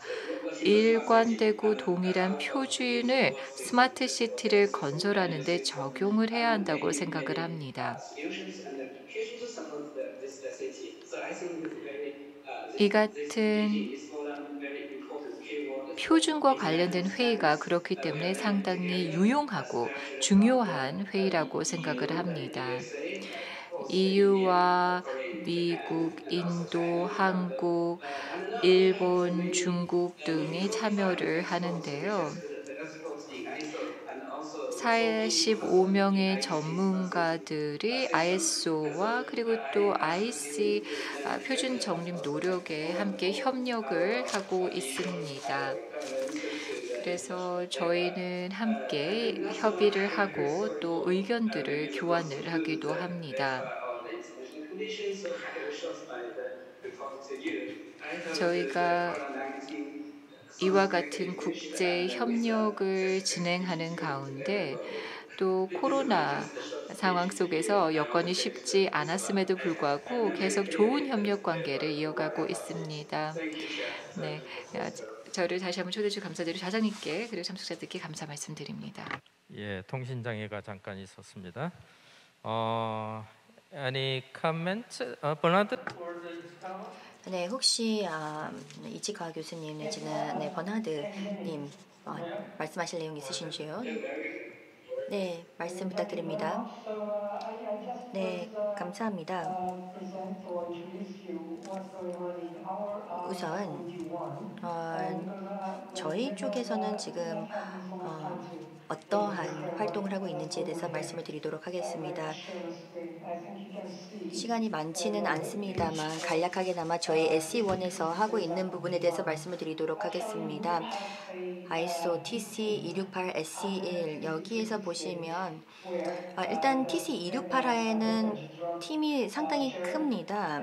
일관되고 동일한 표준을 스마트 시티를 건설하는 데 적용을 해야 한다고 생각을 합니다. 이 같은 표준과 관련된 회의가 그렇기 때문에 상당히 유용하고 중요한 회의라고 생각을 합니다. EU와 미국, 인도, 한국, 일본, 중국 등이 참여를 하는데요. 45명의 전문가들이 ISO와 그리고 또 IC 표준 정립 노력에 함께 협력을 하고 있습니다. 그래서 저희는 함께 협의를 하고 또 의견들을 교환을 하기도 합니다. 저희가 이와 같은 국제 협력을 진행하는 가운데 또 코로나 상황 속에서 여건이 쉽지 않았음에도 불구하고 계속 좋은 협력 관계를 이어가고 있습니다. 네, 저를 다시 한번 초대해 주셔서 감사드리고 좌장님께 그리고 참석자들께 감사 말씀드립니다. 예, 통신장애가 잠깐 있었습니다. Any comment, 버나드? 네, 혹시 이치카 교수님 내지는 버나드님 말씀하실 내용 있으신지요? 네, 말씀 부탁드립니다. 네, 감사합니다. 우선 저희 쪽에서는 지금 어떠한 활동을 하고 있는지에 대해서 말씀을 드리도록 하겠습니다. 시간이 많지는 않습니다만 간략하게나마 저희 SE1에서 하고 있는 부분에 대해서 말씀을 드리도록 하겠습니다. ISO TC268 SE1 여기에서 보시면 일단 TC268하에는 팀이 상당히 큽니다.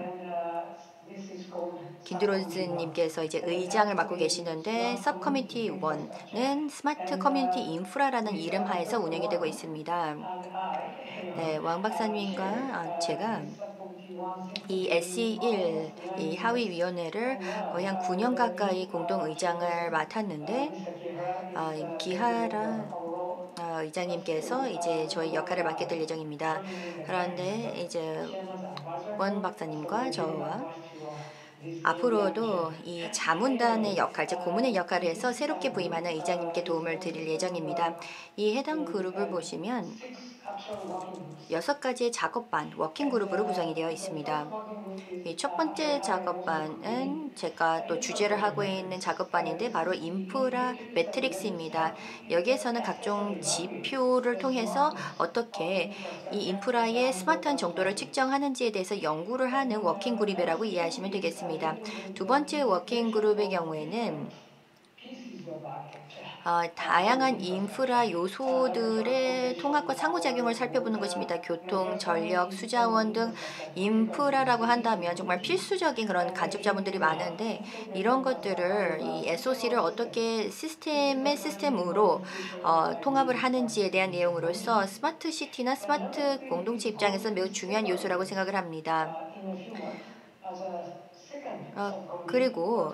김드로즈님께서 이제 의장을 맡고 계시는데 서브커뮤니티 1은 스마트 커뮤니티 인프라라는 이름 하에서 운영이 되고 있습니다. 네, 왕 박사님과 제가 이 SE1 이 하위위원회를 거의 한 9년 가까이 공동의장을 맡았는데 기하라 의장님께서 이제 저희 역할을 맡게 될 예정입니다. 그런데 이제 원 박사님과 저와 앞으로도 이 자문단의 역할, 즉 고문의 역할을 해서 새롭게 부임하는 의장님께 도움을 드릴 예정입니다. 이 해당 그룹을 보시면 6가지의 작업반, 워킹 그룹으로 구성이 되어 있습니다. 이 첫 번째 작업반은 제가 또 주제를 하고 있는 작업반인데 바로 인프라 매트릭스입니다. 여기에서는 각종 지표를 통해서 어떻게 이 인프라의 스마트한 정도를 측정하는지에 대해서 연구를 하는 워킹 그룹이라고 이해하시면 되겠습니다. 두 번째 워킹 그룹의 경우에는 다양한 인프라 요소들의 통합과 상호작용을 살펴보는 것입니다. 교통, 전력, 수자원 등 인프라라고 한다면 정말 필수적인 그런 간접자본들이 많은데 이런 것들을 이 SOC를 어떻게 시스템으로 통합을 하는지에 대한 내용으로서 스마트 시티나 스마트 공동체 입장에서 매우 중요한 요소라고 생각을 합니다. 그리고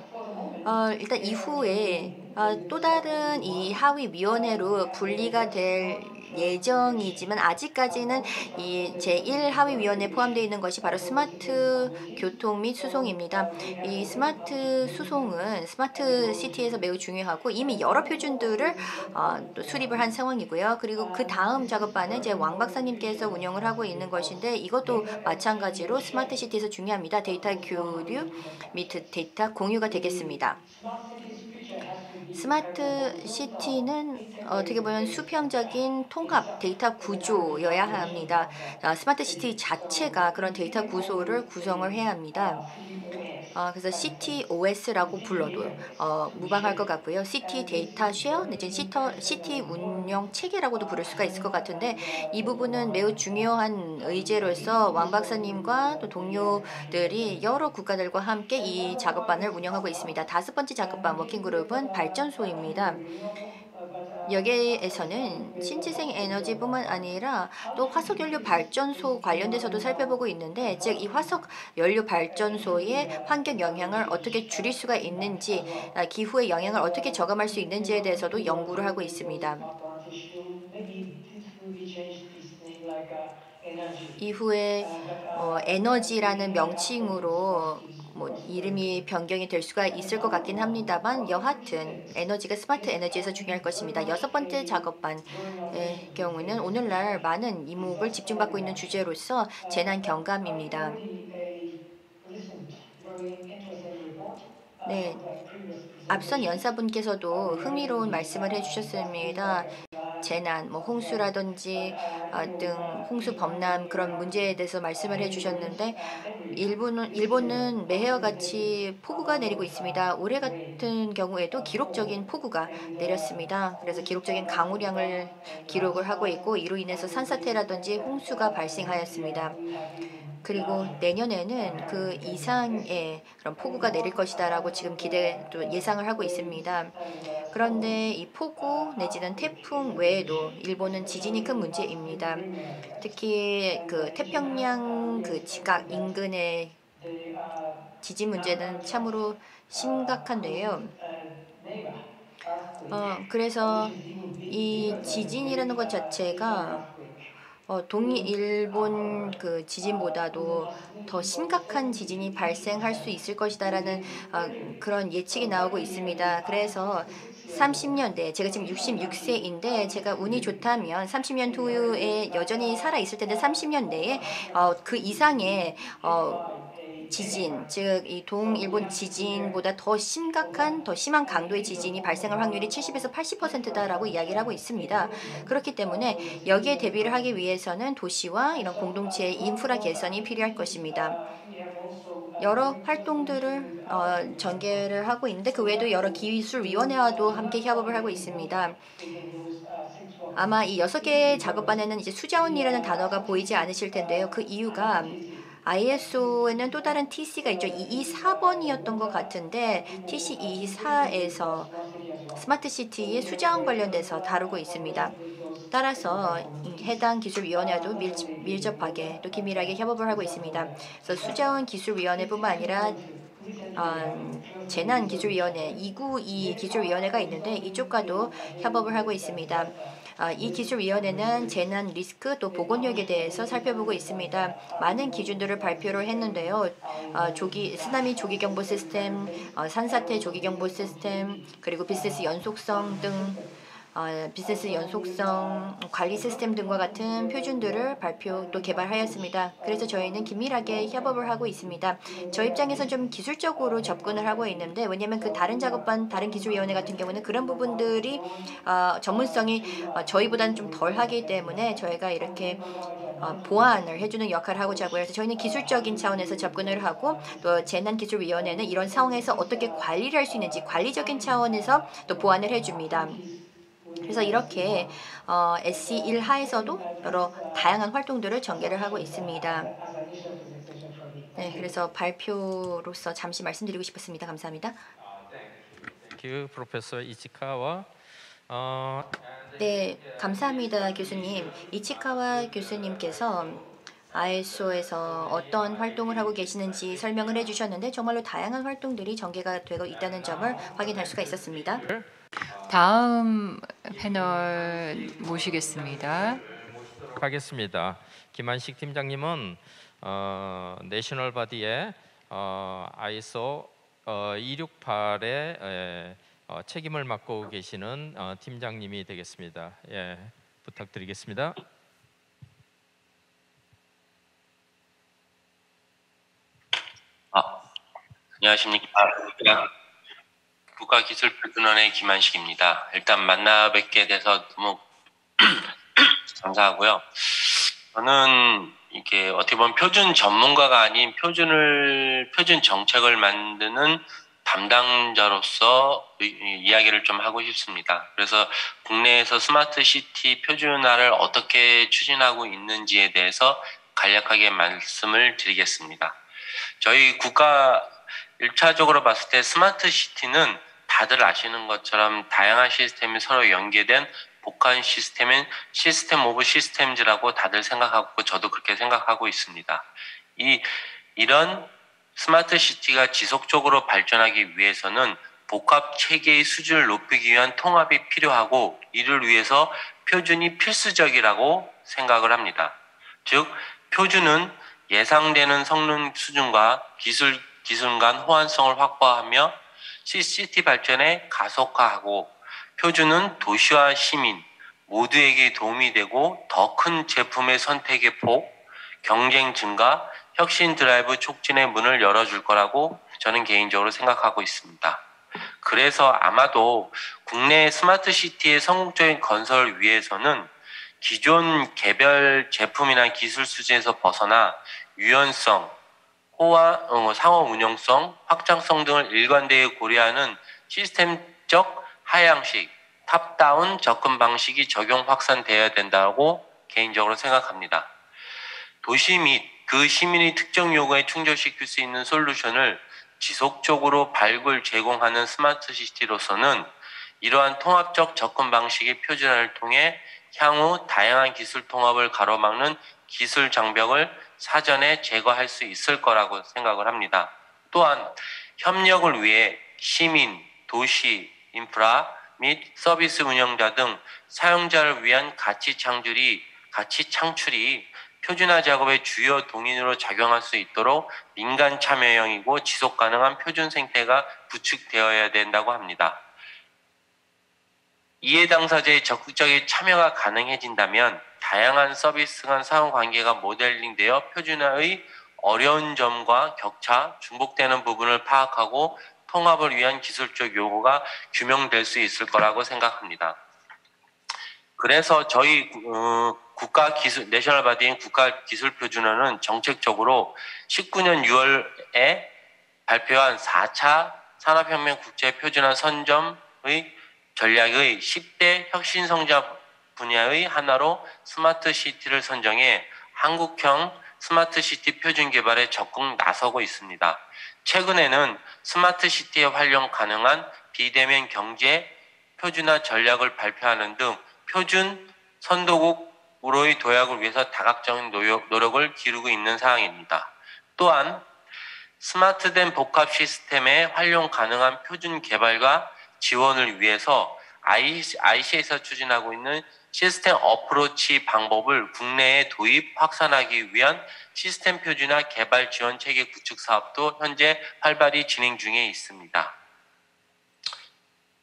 일단 이후에 또 다른 이 하위위원회로 분리가 될 예정이지만 아직까지는 이 제1하위위원회에 포함되어 있는 것이 바로 스마트 교통 및 수송입니다. 이 스마트 수송은 스마트 시티에서 매우 중요하고 이미 여러 표준들을 또 수립을 한 상황이고요. 그리고 그 다음 작업반은 이제 왕 박사님께서 운영을 하고 있는 것인데 이것도 마찬가지로 스마트 시티에서 중요합니다. 데이터 교류 및 데이터 공유가 되겠습니다. 스마트 시티는 어떻게 보면 수평적인 통합 데이터 구조여야 합니다. 스마트 시티 자체가 그런 데이터 구조를 구성을 해야 합니다. 그래서 CTOS라고 불러도 무방할 것 같고요. 시티 데이터 쉐어 내지는 시티 운영 체계라고도 부를 수가 있을 것 같은데 이 부분은 매우 중요한 의제로서 왕 박사님과 또 동료들이 여러 국가들과 함께 이 작업반을 운영하고 있습니다. 다섯 번째 작업반 워킹그룹은 발전소입니다. 여기에서는 신재생 에너지뿐만 아니라 또 화석연료 발전소 관련돼서도 살펴보고 있는데 즉 이 화석연료 발전소의 환경 영향을 어떻게 줄일 수가 있는지 기후의 영향을 어떻게 저감할 수 있는지에 대해서도 연구를 하고 있습니다. 이후에 에너지라는 명칭으로 이름이 변경이 될 수가 있을 것 같긴 합니다만 여하튼 에너지가 스마트 에너지에서 중요할 것입니다. 여섯 번째 작업반의 경우는 오늘날 많은 이목을 집중받고 있는 주제로서 재난 경감입니다. 네, 앞선 연사분께서도 흥미로운 말씀을 해주셨습니다. 재난, 홍수라든지 등 홍수 범람 그런 문제에 대해서 말씀을 해주셨는데 일본은 매해와 같이 폭우가 내리고 있습니다. 올해 같은 경우에도 기록적인 폭우가 내렸습니다. 그래서 기록적인 강우량을 기록을 하고 있고 이로 인해서 산사태라든지 홍수가 발생하였습니다. 그리고 내년에는 그 이상의 그런 폭우가 내릴 것이다라고 지금 또 예상을 하고 있습니다. 그런데 이 폭우 내지는 태풍 외에도 일본은 지진이 큰 문제입니다. 특히 그 태평양 그 지각 인근의 지진 문제는 참으로 심각한데요. 그래서 이 지진이라는 것 자체가 동일본 그 지진보다도 더 심각한 지진이 발생할 수 있을 것이다라는 그런 예측이 나오고 있습니다. 그래서 30년 내에 제가 지금 66세인데 제가 운이 좋다면 30년 후에 여전히 살아 있을 텐데 30년 내에 그 이상의 지진, 즉 이 동일본 지진보다 더 심각한, 더 심한 강도의 지진이 발생할 확률이 70에서 80%다라고 이야기를 하고 있습니다. 그렇기 때문에 여기에 대비를 하기 위해서는 도시와 이런 공동체의 인프라 개선이 필요할 것입니다. 여러 활동들을 전개를 하고 있는데 그 외에도 여러 기술위원회와도 함께 협업을 하고 있습니다. 아마 이 6개의 작업반에는 이제 수자원이라는 단어가 보이지 않으실 텐데요. 그 이유가 ISO에는 또 다른 TC가 있죠. 224번이었던 것 같은데 TC 224에서 스마트시티의 수자원 관련돼서 다루고 있습니다. 따라서 해당 기술위원회와도 밀접하게 또 긴밀하게 협업을 하고 있습니다. 그래서 수자원 기술위원회뿐만 아니라 재난기술위원회 292 기술위원회가 있는데 이쪽과도 협업을 하고 있습니다. 이 기술위원회는 재난 리스크 또 보건력에 대해서 살펴보고 있습니다. 많은 기준들을 발표를 했는데요. 쓰나미 조기경보 시스템, 산사태 조기경보 시스템, 그리고 비즈니스 연속성 등 비즈니스 연속성 관리 시스템 등과 같은 표준들을 또 개발하였습니다. 그래서 저희는 긴밀하게 협업을 하고 있습니다. 저 입장에서 좀 기술적으로 접근을 하고 있는데 왜냐하면 그 다른 작업반, 다른 기술위원회 같은 경우는 그런 부분들이 전문성이 저희보다는 좀 덜하기 때문에 저희가 이렇게 보완을 해주는 역할을 하고자 하고요. 그래서 저희는 기술적인 차원에서 접근을 하고 또 재난기술위원회는 이런 상황에서 어떻게 관리를 할 수 있는지 관리적인 차원에서 또 보완을 해줍니다. 그래서 이렇게 SC1 하에서도 여러 다양한 활동들을 전개를 하고 있습니다. 네, 그래서 발표로서 잠시 말씀드리고 싶었습니다. 감사합니다. Thank you, Professor Ichikawa. 네, 감사합니다, 교수님. 이치카와 교수님께서 ISO에서 어떤 활동을 하고 계시는지 설명을 해주셨는데 정말로 다양한 활동들이 전개가 되고 있다는 점을 확인할 수가 있었습니다. 다음 패널 모시겠습니다. 하겠습니다. 김한식 팀장님은 내셔널 바디의 ISO 268의 책임을 맡고 계시는 팀장님이 되겠습니다. 예, 부탁드리겠습니다. 안녕하십니까. 국가기술표준원의 김한식입니다. 일단 만나 뵙게 돼서 너무 감사하고요. 저는 이게 어떻게 보면 표준 전문가가 아닌 표준 정책을 만드는 담당자로서 이야기를 좀 하고 싶습니다. 그래서 국내에서 스마트 시티 표준화를 어떻게 추진하고 있는지에 대해서 간략하게 말씀을 드리겠습니다. 저희 국가 1차적으로 봤을 때 스마트 시티는 다들 아시는 것처럼 다양한 시스템이 서로 연계된 복합 시스템인 시스템 오브 시스템즈라고 다들 생각하고 저도 그렇게 생각하고 있습니다. 이런 스마트 시티가 지속적으로 발전하기 위해서는 복합 체계의 수준을 높이기 위한 통합이 필요하고 이를 위해서 표준이 필수적이라고 생각을 합니다. 즉 표준은 예상되는 성능 수준과 기술 간 호환성을 확보하며 시티 발전에 가속화하고 표준은 도시와 시민 모두에게 도움이 되고 더 큰 제품의 선택의 폭, 경쟁 증가, 혁신 드라이브 촉진의 문을 열어줄 거라고 저는 개인적으로 생각하고 있습니다. 그래서 아마도 국내 스마트 시티의 성공적인 건설을 위해서는 기존 개별 제품이나 기술 수준에서 벗어나 유연성, 상호 운용성, 확장성 등을 일관되게 고려하는 시스템적 하향식, 탑다운 접근 방식이 적용 확산되어야 된다고 개인적으로 생각합니다. 도시 및 그 시민의 특정 요구에 충족시킬 수 있는 솔루션을 지속적으로 발굴 제공하는 스마트 시티로서는 이러한 통합적 접근 방식의 표준화를 통해 향후 다양한 기술 통합을 가로막는 기술 장벽을 사전에 제거할 수 있을 거라고 생각을 합니다. 또한 협력을 위해 시민, 도시, 인프라, 및 서비스 운영자 등 사용자를 위한 가치 창출이 표준화 작업의 주요 동인으로 작용할 수 있도록 민간 참여형이고 지속 가능한 표준 생태가 구축되어야 된다고 합니다. 이해 당사자의 적극적인 참여가 가능해진다면 다양한 서비스 간 상호 관계가 모델링되어 표준화의 어려운 점과 격차, 중복되는 부분을 파악하고 통합을 위한 기술적 요구가 규명될 수 있을 거라고 생각합니다. 그래서 저희 내셔널 바디인 국가기술표준화는 정책적으로 19년 6월에 발표한 4차 산업혁명 국제표준화 선점의 전략의 10대 혁신성장 분야의 하나로 스마트시티를 선정해 한국형 스마트시티 표준 개발에 적극 나서고 있습니다. 최근에는 스마트시티에 활용 가능한 비대면 경제 표준화 전략을 발표하는 등 표준 선도국으로의 도약을 위해서 다각적인 노력을 기울이고 있는 상황입니다. 또한 스마트된 복합 시스템의 활용 가능한 표준 개발과 지원을 위해서 IC에서 추진하고 있는 시스템 어프로치 방법을 국내에 도입, 확산하기 위한 시스템 표준화 개발 지원 체계 구축 사업도 현재 활발히 진행 중에 있습니다.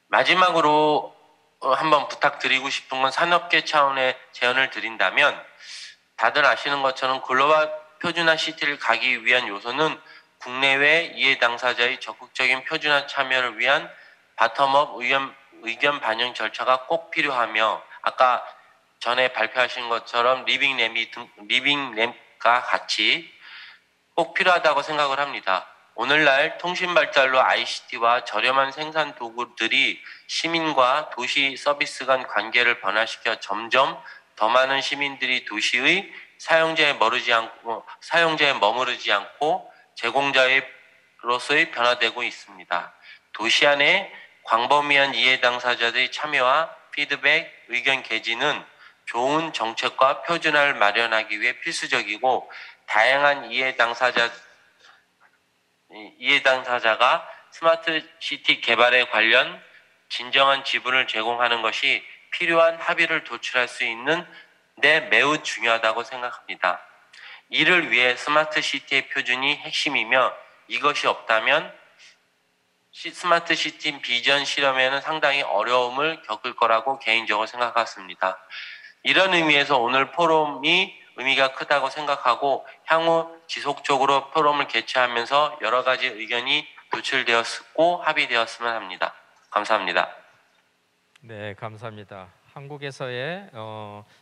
마지막으로 한번 부탁드리고 싶은 건 산업계 차원의 제언을 드린다면 다들 아시는 것처럼 글로벌 표준화 시티를 가기 위한 요소는 국내외 이해 당사자의 적극적인 표준화 참여를 위한 바텀업 의견 반영 절차가 꼭 필요하며 아까 전에 발표하신 것처럼 리빙램과 같이 꼭 필요하다고 생각을 합니다. 오늘날 통신 발달로 ICT와 저렴한 생산 도구들이 시민과 도시 서비스 간 관계를 변화시켜 점점 더 많은 시민들이 도시의 사용자에 머무르지 않고 제공자로서의 변화되고 있습니다. 도시 안에 광범위한 이해 당사자들의 참여와 피드백, 의견 개진은 좋은 정책과 표준화를 마련하기 위해 필수적이고 다양한 이해 당사자가 스마트 시티 개발에 관련 진정한 지분을 제공하는 것이 필요한 합의를 도출할 수 있는 데 매우 중요하다고 생각합니다. 이를 위해 스마트 시티의 표준이 핵심이며 이것이 없다면 스마트 시티 비전 실험에는 상당히 어려움을 겪을 거라고 개인적으로 생각했습니다. 이런 의미에서 오늘 포럼이 의미가 크다고 생각하고 향후 지속적으로 포럼을 개최하면서 여러 가지 의견이 도출되었고 합의되었으면 합니다. 감사합니다. 네, 감사합니다. 한국에서의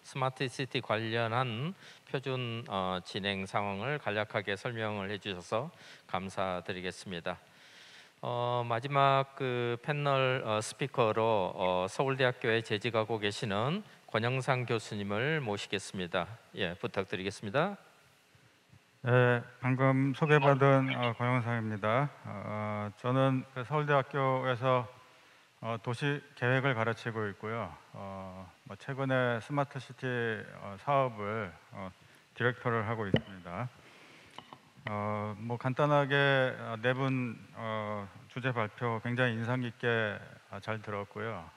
스마트 시티 관련한 표준 진행 상황을 간략하게 설명을 해주셔서 감사드리겠습니다. 마지막 그 패널 스피커로 서울대학교에 재직하고 계시는 권영상 교수님을 모시겠습니다. 예, 부탁드리겠습니다. 네, 방금 소개받은 권영상입니다. 저는 서울대학교에서 도시 계획을 가르치고 있고요. 최근에 스마트 시티 사업을 디렉터를 하고 있습니다. 간단하게 네 분 주제 발표 굉장히 인상 깊게 잘 들었고요.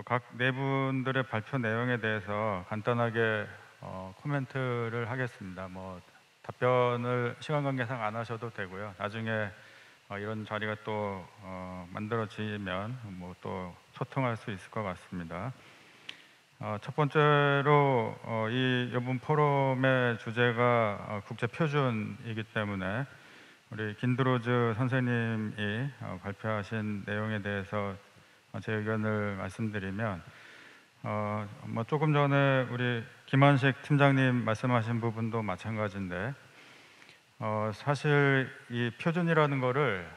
각 네 분들의 발표 내용에 대해서 간단하게 코멘트를 하겠습니다. 답변을 시간 관계상 안 하셔도 되고요. 나중에 이런 자리가 또 만들어지면 또 소통할 수 있을 것 같습니다. 첫 번째로 이번 포럼의 주제가 국제 표준이기 때문에 우리 김드로즈 선생님이 발표하신 내용에 대해서 제 의견을 말씀드리면 조금 전에 우리 김한식 팀장님 말씀하신 부분도 마찬가지인데 사실 이 표준이라는 거를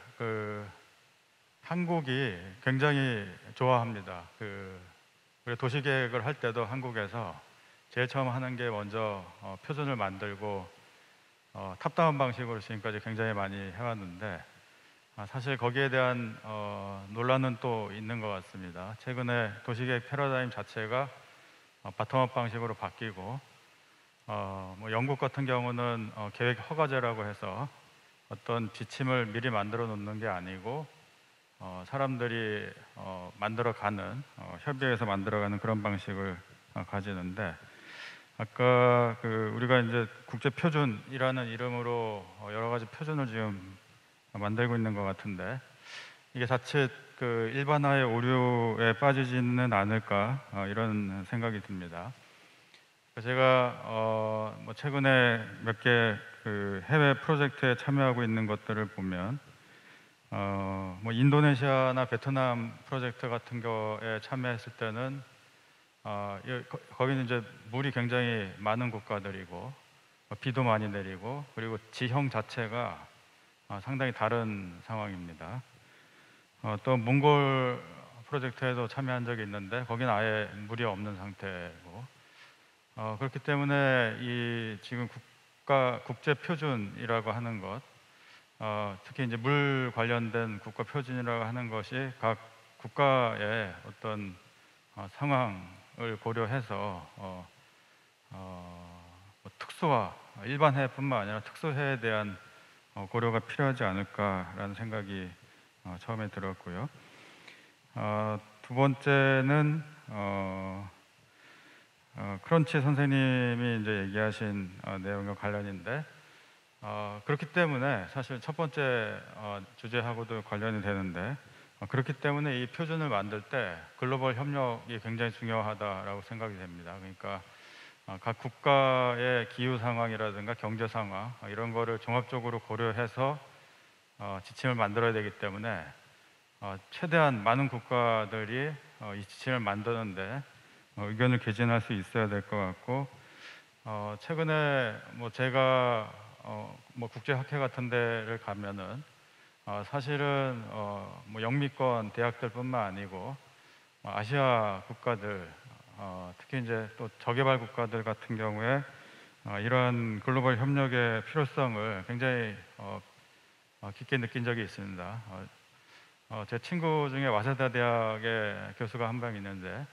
한국이 굉장히 좋아합니다. 우리 도시계획을 할 때도 한국에서 제일 처음 하는 게 먼저 표준을 만들고 탑다운 방식으로 지금까지 굉장히 많이 해왔는데 사실 거기에 대한 논란은 또 있는 것 같습니다. 최근에 도시계획 패러다임 자체가 바텀업 방식으로 바뀌고 영국 같은 경우는 계획 허가제라고 해서 어떤 지침을 미리 만들어 놓는 게 아니고 사람들이 만들어가는 협의해서 만들어가는 그런 방식을 가지는데 아까 우리가 이제 국제 표준이라는 이름으로 여러 가지 표준을 지금 만들고 있는 것 같은데 이게 자칫 일반화의 오류에 빠지지는 않을까 이런 생각이 듭니다. 제가 뭐 최근에 몇 개 해외 프로젝트에 참여하고 있는 것들을 보면 뭐 인도네시아나 베트남 프로젝트 같은 거에 참여했을 때는 거기는 이제 물이 굉장히 많은 국가들이고 비도 많이 내리고 그리고 지형 자체가 상당히 다른 상황입니다. 또 몽골 프로젝트에도 참여한 적이 있는데 거기는 아예 물이 없는 상태고 그렇기 때문에 이 지금 국제 표준이라고 하는 것 특히 이제 물 관련된 국가 표준이라고 하는 것이 각 국가의 어떤 상황을 고려해서 뭐 특수화, 일반해뿐만 아니라 특수해에 대한 고려가 필요하지 않을까라는 생각이 처음에 들었고요. 두 번째는 크런치 선생님이 이제 얘기하신 내용과 관련인데 그렇기 때문에 사실 첫 번째 주제하고도 관련이 되는데 그렇기 때문에 이 표준을 만들 때 글로벌 협력이 굉장히 중요하다라고 생각이 됩니다. 그러니까 각 국가의 기후 상황이라든가 경제 상황 이런 거를 종합적으로 고려해서 지침을 만들어야 되기 때문에 최대한 많은 국가들이 이 지침을 만드는데 의견을 개진할 수 있어야 될 것 같고 최근에 뭐 제가 뭐 국제학회 같은 데를 가면은 사실은 뭐 영미권 대학들뿐만 아니고 아시아 국가들 특히 이제 또 저개발 국가들 같은 경우에 이러한 글로벌 협력의 필요성을 굉장히 깊게 느낀 적이 있습니다. 제 친구 중에 와세다 대학의 교수가 한 명 있는데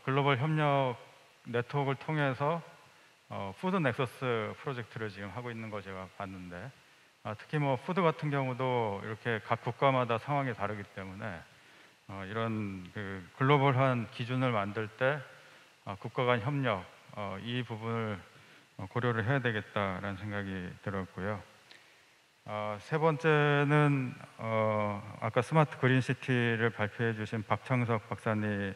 글로벌 협력 네트워크를 통해서 푸드 넥서스 프로젝트를 지금 하고 있는 거 제가 봤는데 특히 뭐 푸드 같은 경우도 이렇게 각 국가마다 상황이 다르기 때문에 이런 글로벌한 기준을 만들 때 국가 간 협력 이 부분을 고려를 해야 되겠다라는 생각이 들었고요. 세 번째는 아까 스마트 그린시티를 발표해 주신 박창석 박사님의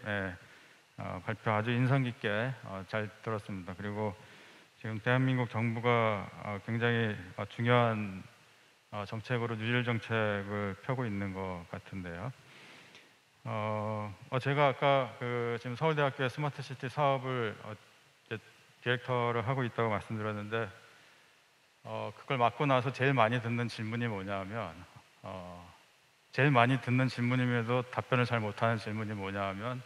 발표 아주 인상 깊게 잘 들었습니다. 그리고 지금 대한민국 정부가 굉장히 중요한 정책으로 뉴딜 정책을 펴고 있는 것 같은데요. 제가 아까 지금 서울대학교의 스마트시티 사업을 디렉터를 하고 있다고 말씀드렸는데 그걸 맡고 나서 제일 많이 듣는 질문이 뭐냐면 제일 많이 듣는 질문임에도 답변을 잘 못하는 질문이 뭐냐면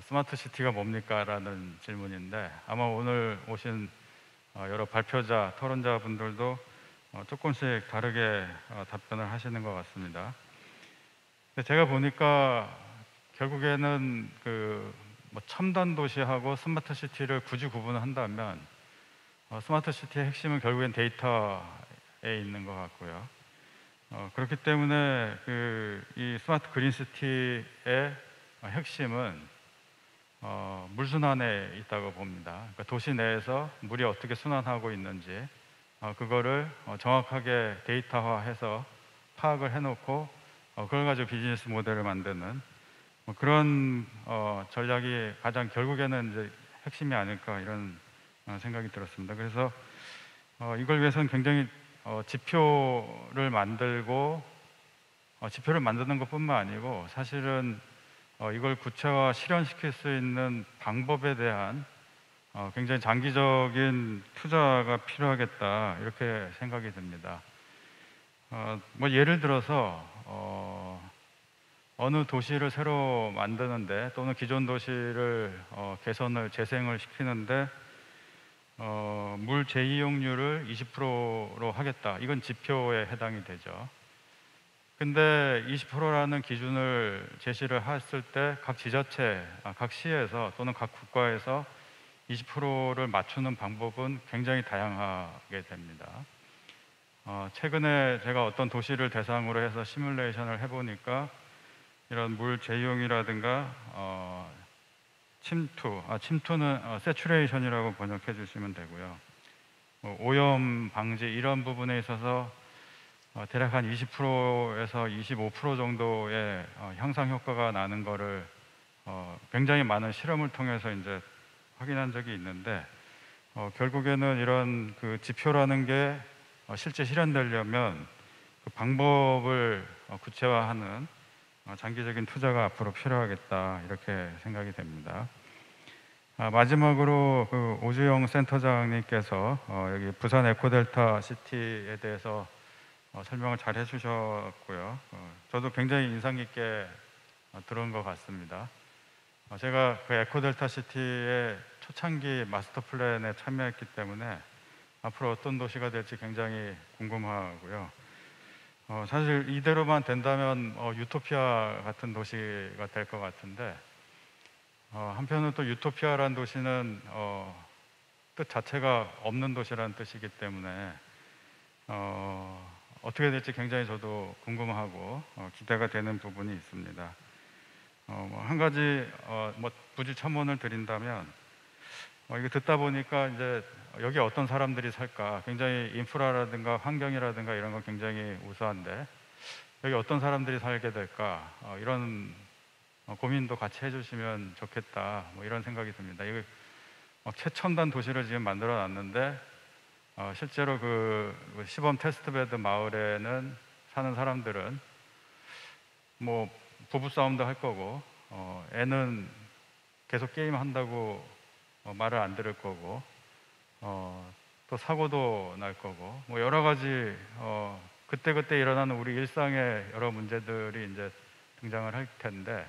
스마트 시티가 뭡니까? 라는 질문인데 아마 오늘 오신 여러 발표자, 토론자 분들도 조금씩 다르게 답변을 하시는 것 같습니다. 근데 제가 보니까 결국에는 뭐 첨단 도시하고 스마트 시티를 굳이 구분한다면 스마트 시티의 핵심은 결국엔 데이터에 있는 것 같고요. 그렇기 때문에 이 스마트 그린 시티의 핵심은 물순환에 있다고 봅니다. 그러니까 도시 내에서 물이 어떻게 순환하고 있는지 그거를 정확하게 데이터화해서 파악을 해놓고 그걸 가지고 비즈니스 모델을 만드는 그런 전략이 가장 결국에는 이제 핵심이 아닐까 이런 생각이 들었습니다. 그래서 이걸 위해서는 굉장히 지표를 만들고 지표를 만드는 것뿐만 아니고 사실은 이걸 구체화 실현시킬 수 있는 방법에 대한 굉장히 장기적인 투자가 필요하겠다 이렇게 생각이 듭니다. 뭐 예를 들어서 어느 도시를 새로 만드는데 또는 기존 도시를 개선을 재생을 시키는데 물 재이용률을 20%로 하겠다. 이건 지표에 해당이 되죠. 근데 20%라는 기준을 제시를 했을 때 각 지자체, 각 시에서 또는 각 국가에서 20%를 맞추는 방법은 굉장히 다양하게 됩니다. 최근에 제가 어떤 도시를 대상으로 해서 시뮬레이션을 해보니까 이런 물 재이용이라든가 침투는 세츄레이션이라고 번역해 주시면 되고요. 오염 방지 이런 부분에 있어서 대략 한 20%에서 25% 정도의 향상 효과가 나는 거를 굉장히 많은 실험을 통해서 이제 확인한 적이 있는데 결국에는 이런 그 지표라는 게 실제 실현되려면 그 방법을 구체화하는 장기적인 투자가 앞으로 필요하겠다 이렇게 생각이 됩니다. 마지막으로 그 오주영 센터장님께서 여기 부산 에코델타 시티에 대해서 설명을 잘 해주셨고요. 저도 굉장히 인상 깊게 들은 것 같습니다. 제가 그 에코델타 시티의 초창기 마스터 플랜에 참여했기 때문에 앞으로 어떤 도시가 될지 굉장히 궁금하고요. 사실 이대로만 된다면 유토피아 같은 도시가 될 것 같은데 한편으로 또 유토피아란 도시는 뜻 자체가 없는 도시라는 뜻이기 때문에 어떻게 될지 굉장히 저도 궁금하고 기대가 되는 부분이 있습니다. 한 가지 부지 첨언을 드린다면 이거 듣다 보니까 이제 여기 어떤 사람들이 살까 굉장히 인프라라든가 환경이라든가 이런 건 굉장히 우수한데 여기 어떤 사람들이 살게 될까 이런 고민도 같이 해주시면 좋겠다 이런 생각이 듭니다. 이거 최첨단 도시를 지금 만들어 놨는데 실제로 그 시범 테스트베드 마을에는 사는 사람들은 뭐 부부싸움도 할 거고 애는 계속 게임 한다고 말을 안 들을 거고 또 사고도 날 거고 뭐 여러 가지 그때그때 일어나는 우리 일상의 여러 문제들이 이제 등장을 할 텐데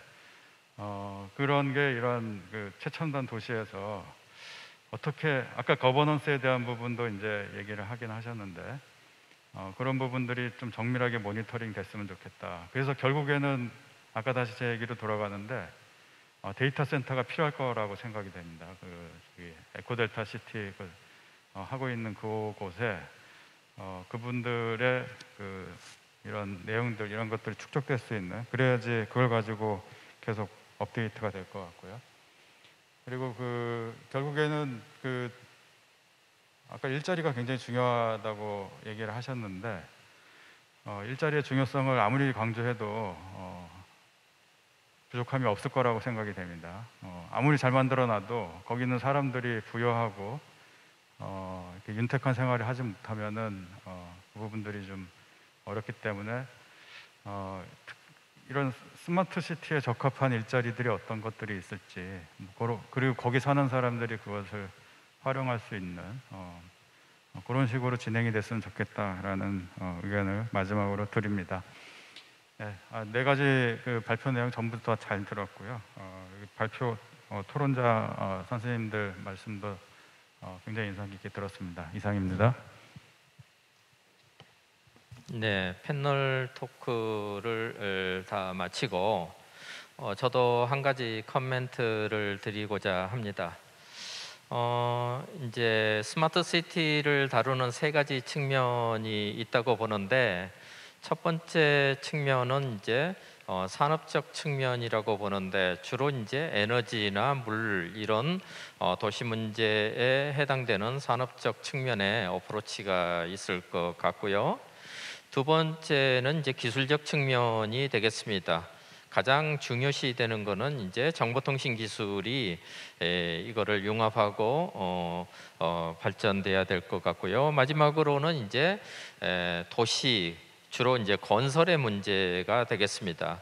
그런 게 이런 그 최첨단 도시에서 어떻게 아까 거버넌스에 대한 부분도 이제 얘기를 하긴 하셨는데 그런 부분들이 좀 정밀하게 모니터링 됐으면 좋겠다. 그래서 결국에는 아까 다시 제 얘기로 돌아가는데 데이터 센터가 필요할 거라고 생각이 됩니다. 그 에코델타 시티 하고 있는 그곳에 그분들의 그 이런 내용들 이런 것들이 축적될 수 있는 그래야지 그걸 가지고 계속 업데이트가 될 것 같고요. 그리고 그 결국에는 그 아까 일자리가 굉장히 중요하다고 얘기를 하셨는데 일자리의 중요성을 아무리 강조해도 부족함이 없을 거라고 생각이 됩니다. 아무리 잘 만들어놔도 거기 있는 사람들이 부여하고 이렇게 윤택한 생활을 하지 못하면은 그 부분들이 좀 어렵기 때문에 이런 스마트 시티에 적합한 일자리들이 어떤 것들이 있을지 그리고 거기 사는 사람들이 그것을 활용할 수 있는 그런 식으로 진행이 됐으면 좋겠다라는 의견을 마지막으로 드립니다. 네 가지 그 발표 내용 전부 다 잘 들었고요. 발표 토론자 선생님들 말씀도 굉장히 인상 깊게 들었습니다. 이상입니다. 네, 패널 토크를 다 마치고 저도 한 가지 코멘트를 드리고자 합니다. 이제 스마트 시티를 다루는 세 가지 측면이 있다고 보는데 첫 번째 측면은 이제 산업적 측면이라고 보는데 주로 이제 에너지나 물 이런 도시 문제에 해당되는 산업적 측면의 어프로치가 있을 것 같고요. 두 번째는 이제 기술적 측면이 되겠습니다. 가장 중요시 되는 거는 이제 정보통신 기술이 이거를 융합하고 발전돼야 될 것 같고요. 마지막으로는 이제 도시 주로 이제 건설의 문제가 되겠습니다.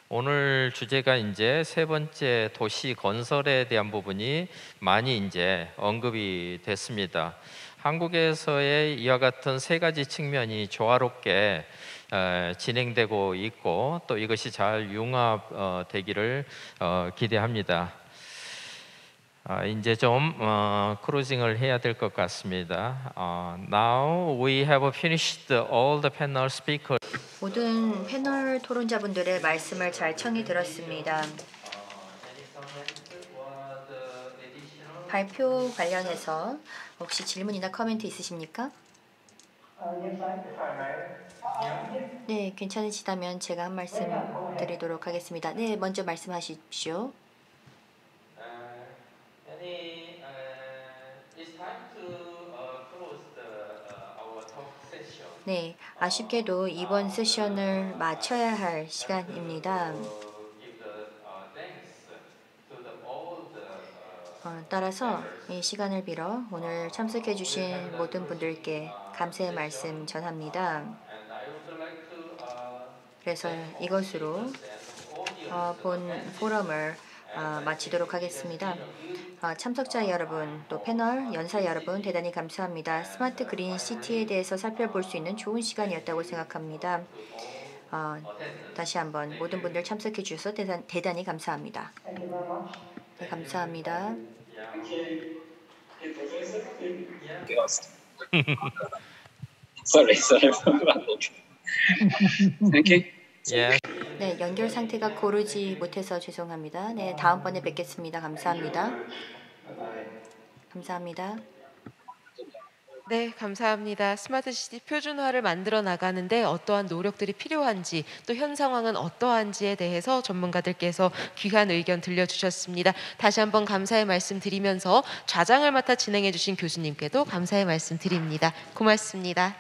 오늘 주제가 이제 세 번째 도시 건설에 대한 부분이 많이 이제 언급이 됐습니다. 한국에서의 이와 같은 세 가지 측면이 조화롭게 진행되고 있고 또 이것이 잘 융합되기를 기대합니다. 이제 좀 크루징을 해야 될 것 같습니다. Now we have finished all the panel speakers. 모든 패널 토론자분들의 말씀을 잘 청해 들었습니다. 발표 관련해서 혹시 질문이나 코멘트 있으십니까? 네, 괜찮으시다면 제가 한 말씀 드리도록 하겠습니다. 네, 먼저 말씀하십시오. 네, 아쉽게도 이번 세션을 마쳐야 할 시간입니다. 따라서 이 시간을 빌어 오늘 참석해 주신 모든 분들께 감사의 말씀 전합니다. 그래서 이것으로 본 포럼을 마치도록 하겠습니다. 참석자 여러분, 또 패널 연사 여러분 대단히 감사합니다. 스마트 그린 시티에 대해서 살펴볼 수 있는 좋은 시간이었다고 생각합니다. 다시 한번 모든 분들 참석해 주셔서 대단히 감사합니다. 네, 감사합니다. Sorry. Thank you. 예. 네, 연결 상태가 고르지 못해서 죄송합니다. 네, 다음번에 뵙겠습니다. 감사합니다. 감사합니다. 네, 감사합니다. 스마트 시티 표준화를 만들어 나가는데 어떠한 노력들이 필요한지 또 현 상황은 어떠한지에 대해서 전문가들께서 귀한 의견 들려주셨습니다. 다시 한번 감사의 말씀 드리면서 좌장을 맡아 진행해 주신 교수님께도 감사의 말씀 드립니다. 고맙습니다.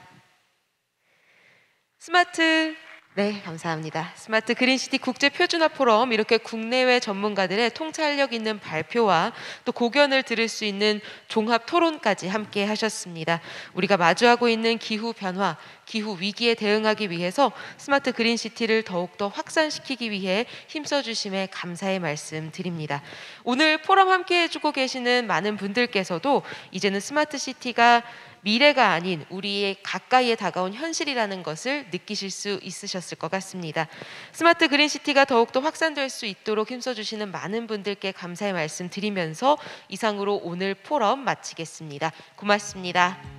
네, 감사합니다. 스마트 그린시티 국제 표준화 포럼, 이렇게 국내외 전문가들의 통찰력 있는 발표와 또 고견을 들을 수 있는 종합 토론까지 함께 하셨습니다. 우리가 마주하고 있는 기후 변화, 기후 위기에 대응하기 위해서 스마트 그린시티를 더욱더 확산시키기 위해 힘써 주심에 감사의 말씀 드립니다. 오늘 포럼 함께 해주고 계시는 많은 분들께서도 이제는 스마트 시티가 미래가 아닌 우리의 가까이에 다가온 현실이라는 것을 느끼실 수 있으셨을 것 같습니다. 스마트 그린시티가 더욱더 확산될 수 있도록 힘써주시는 많은 분들께 감사의 말씀 드리면서 이상으로 오늘 포럼 마치겠습니다. 고맙습니다.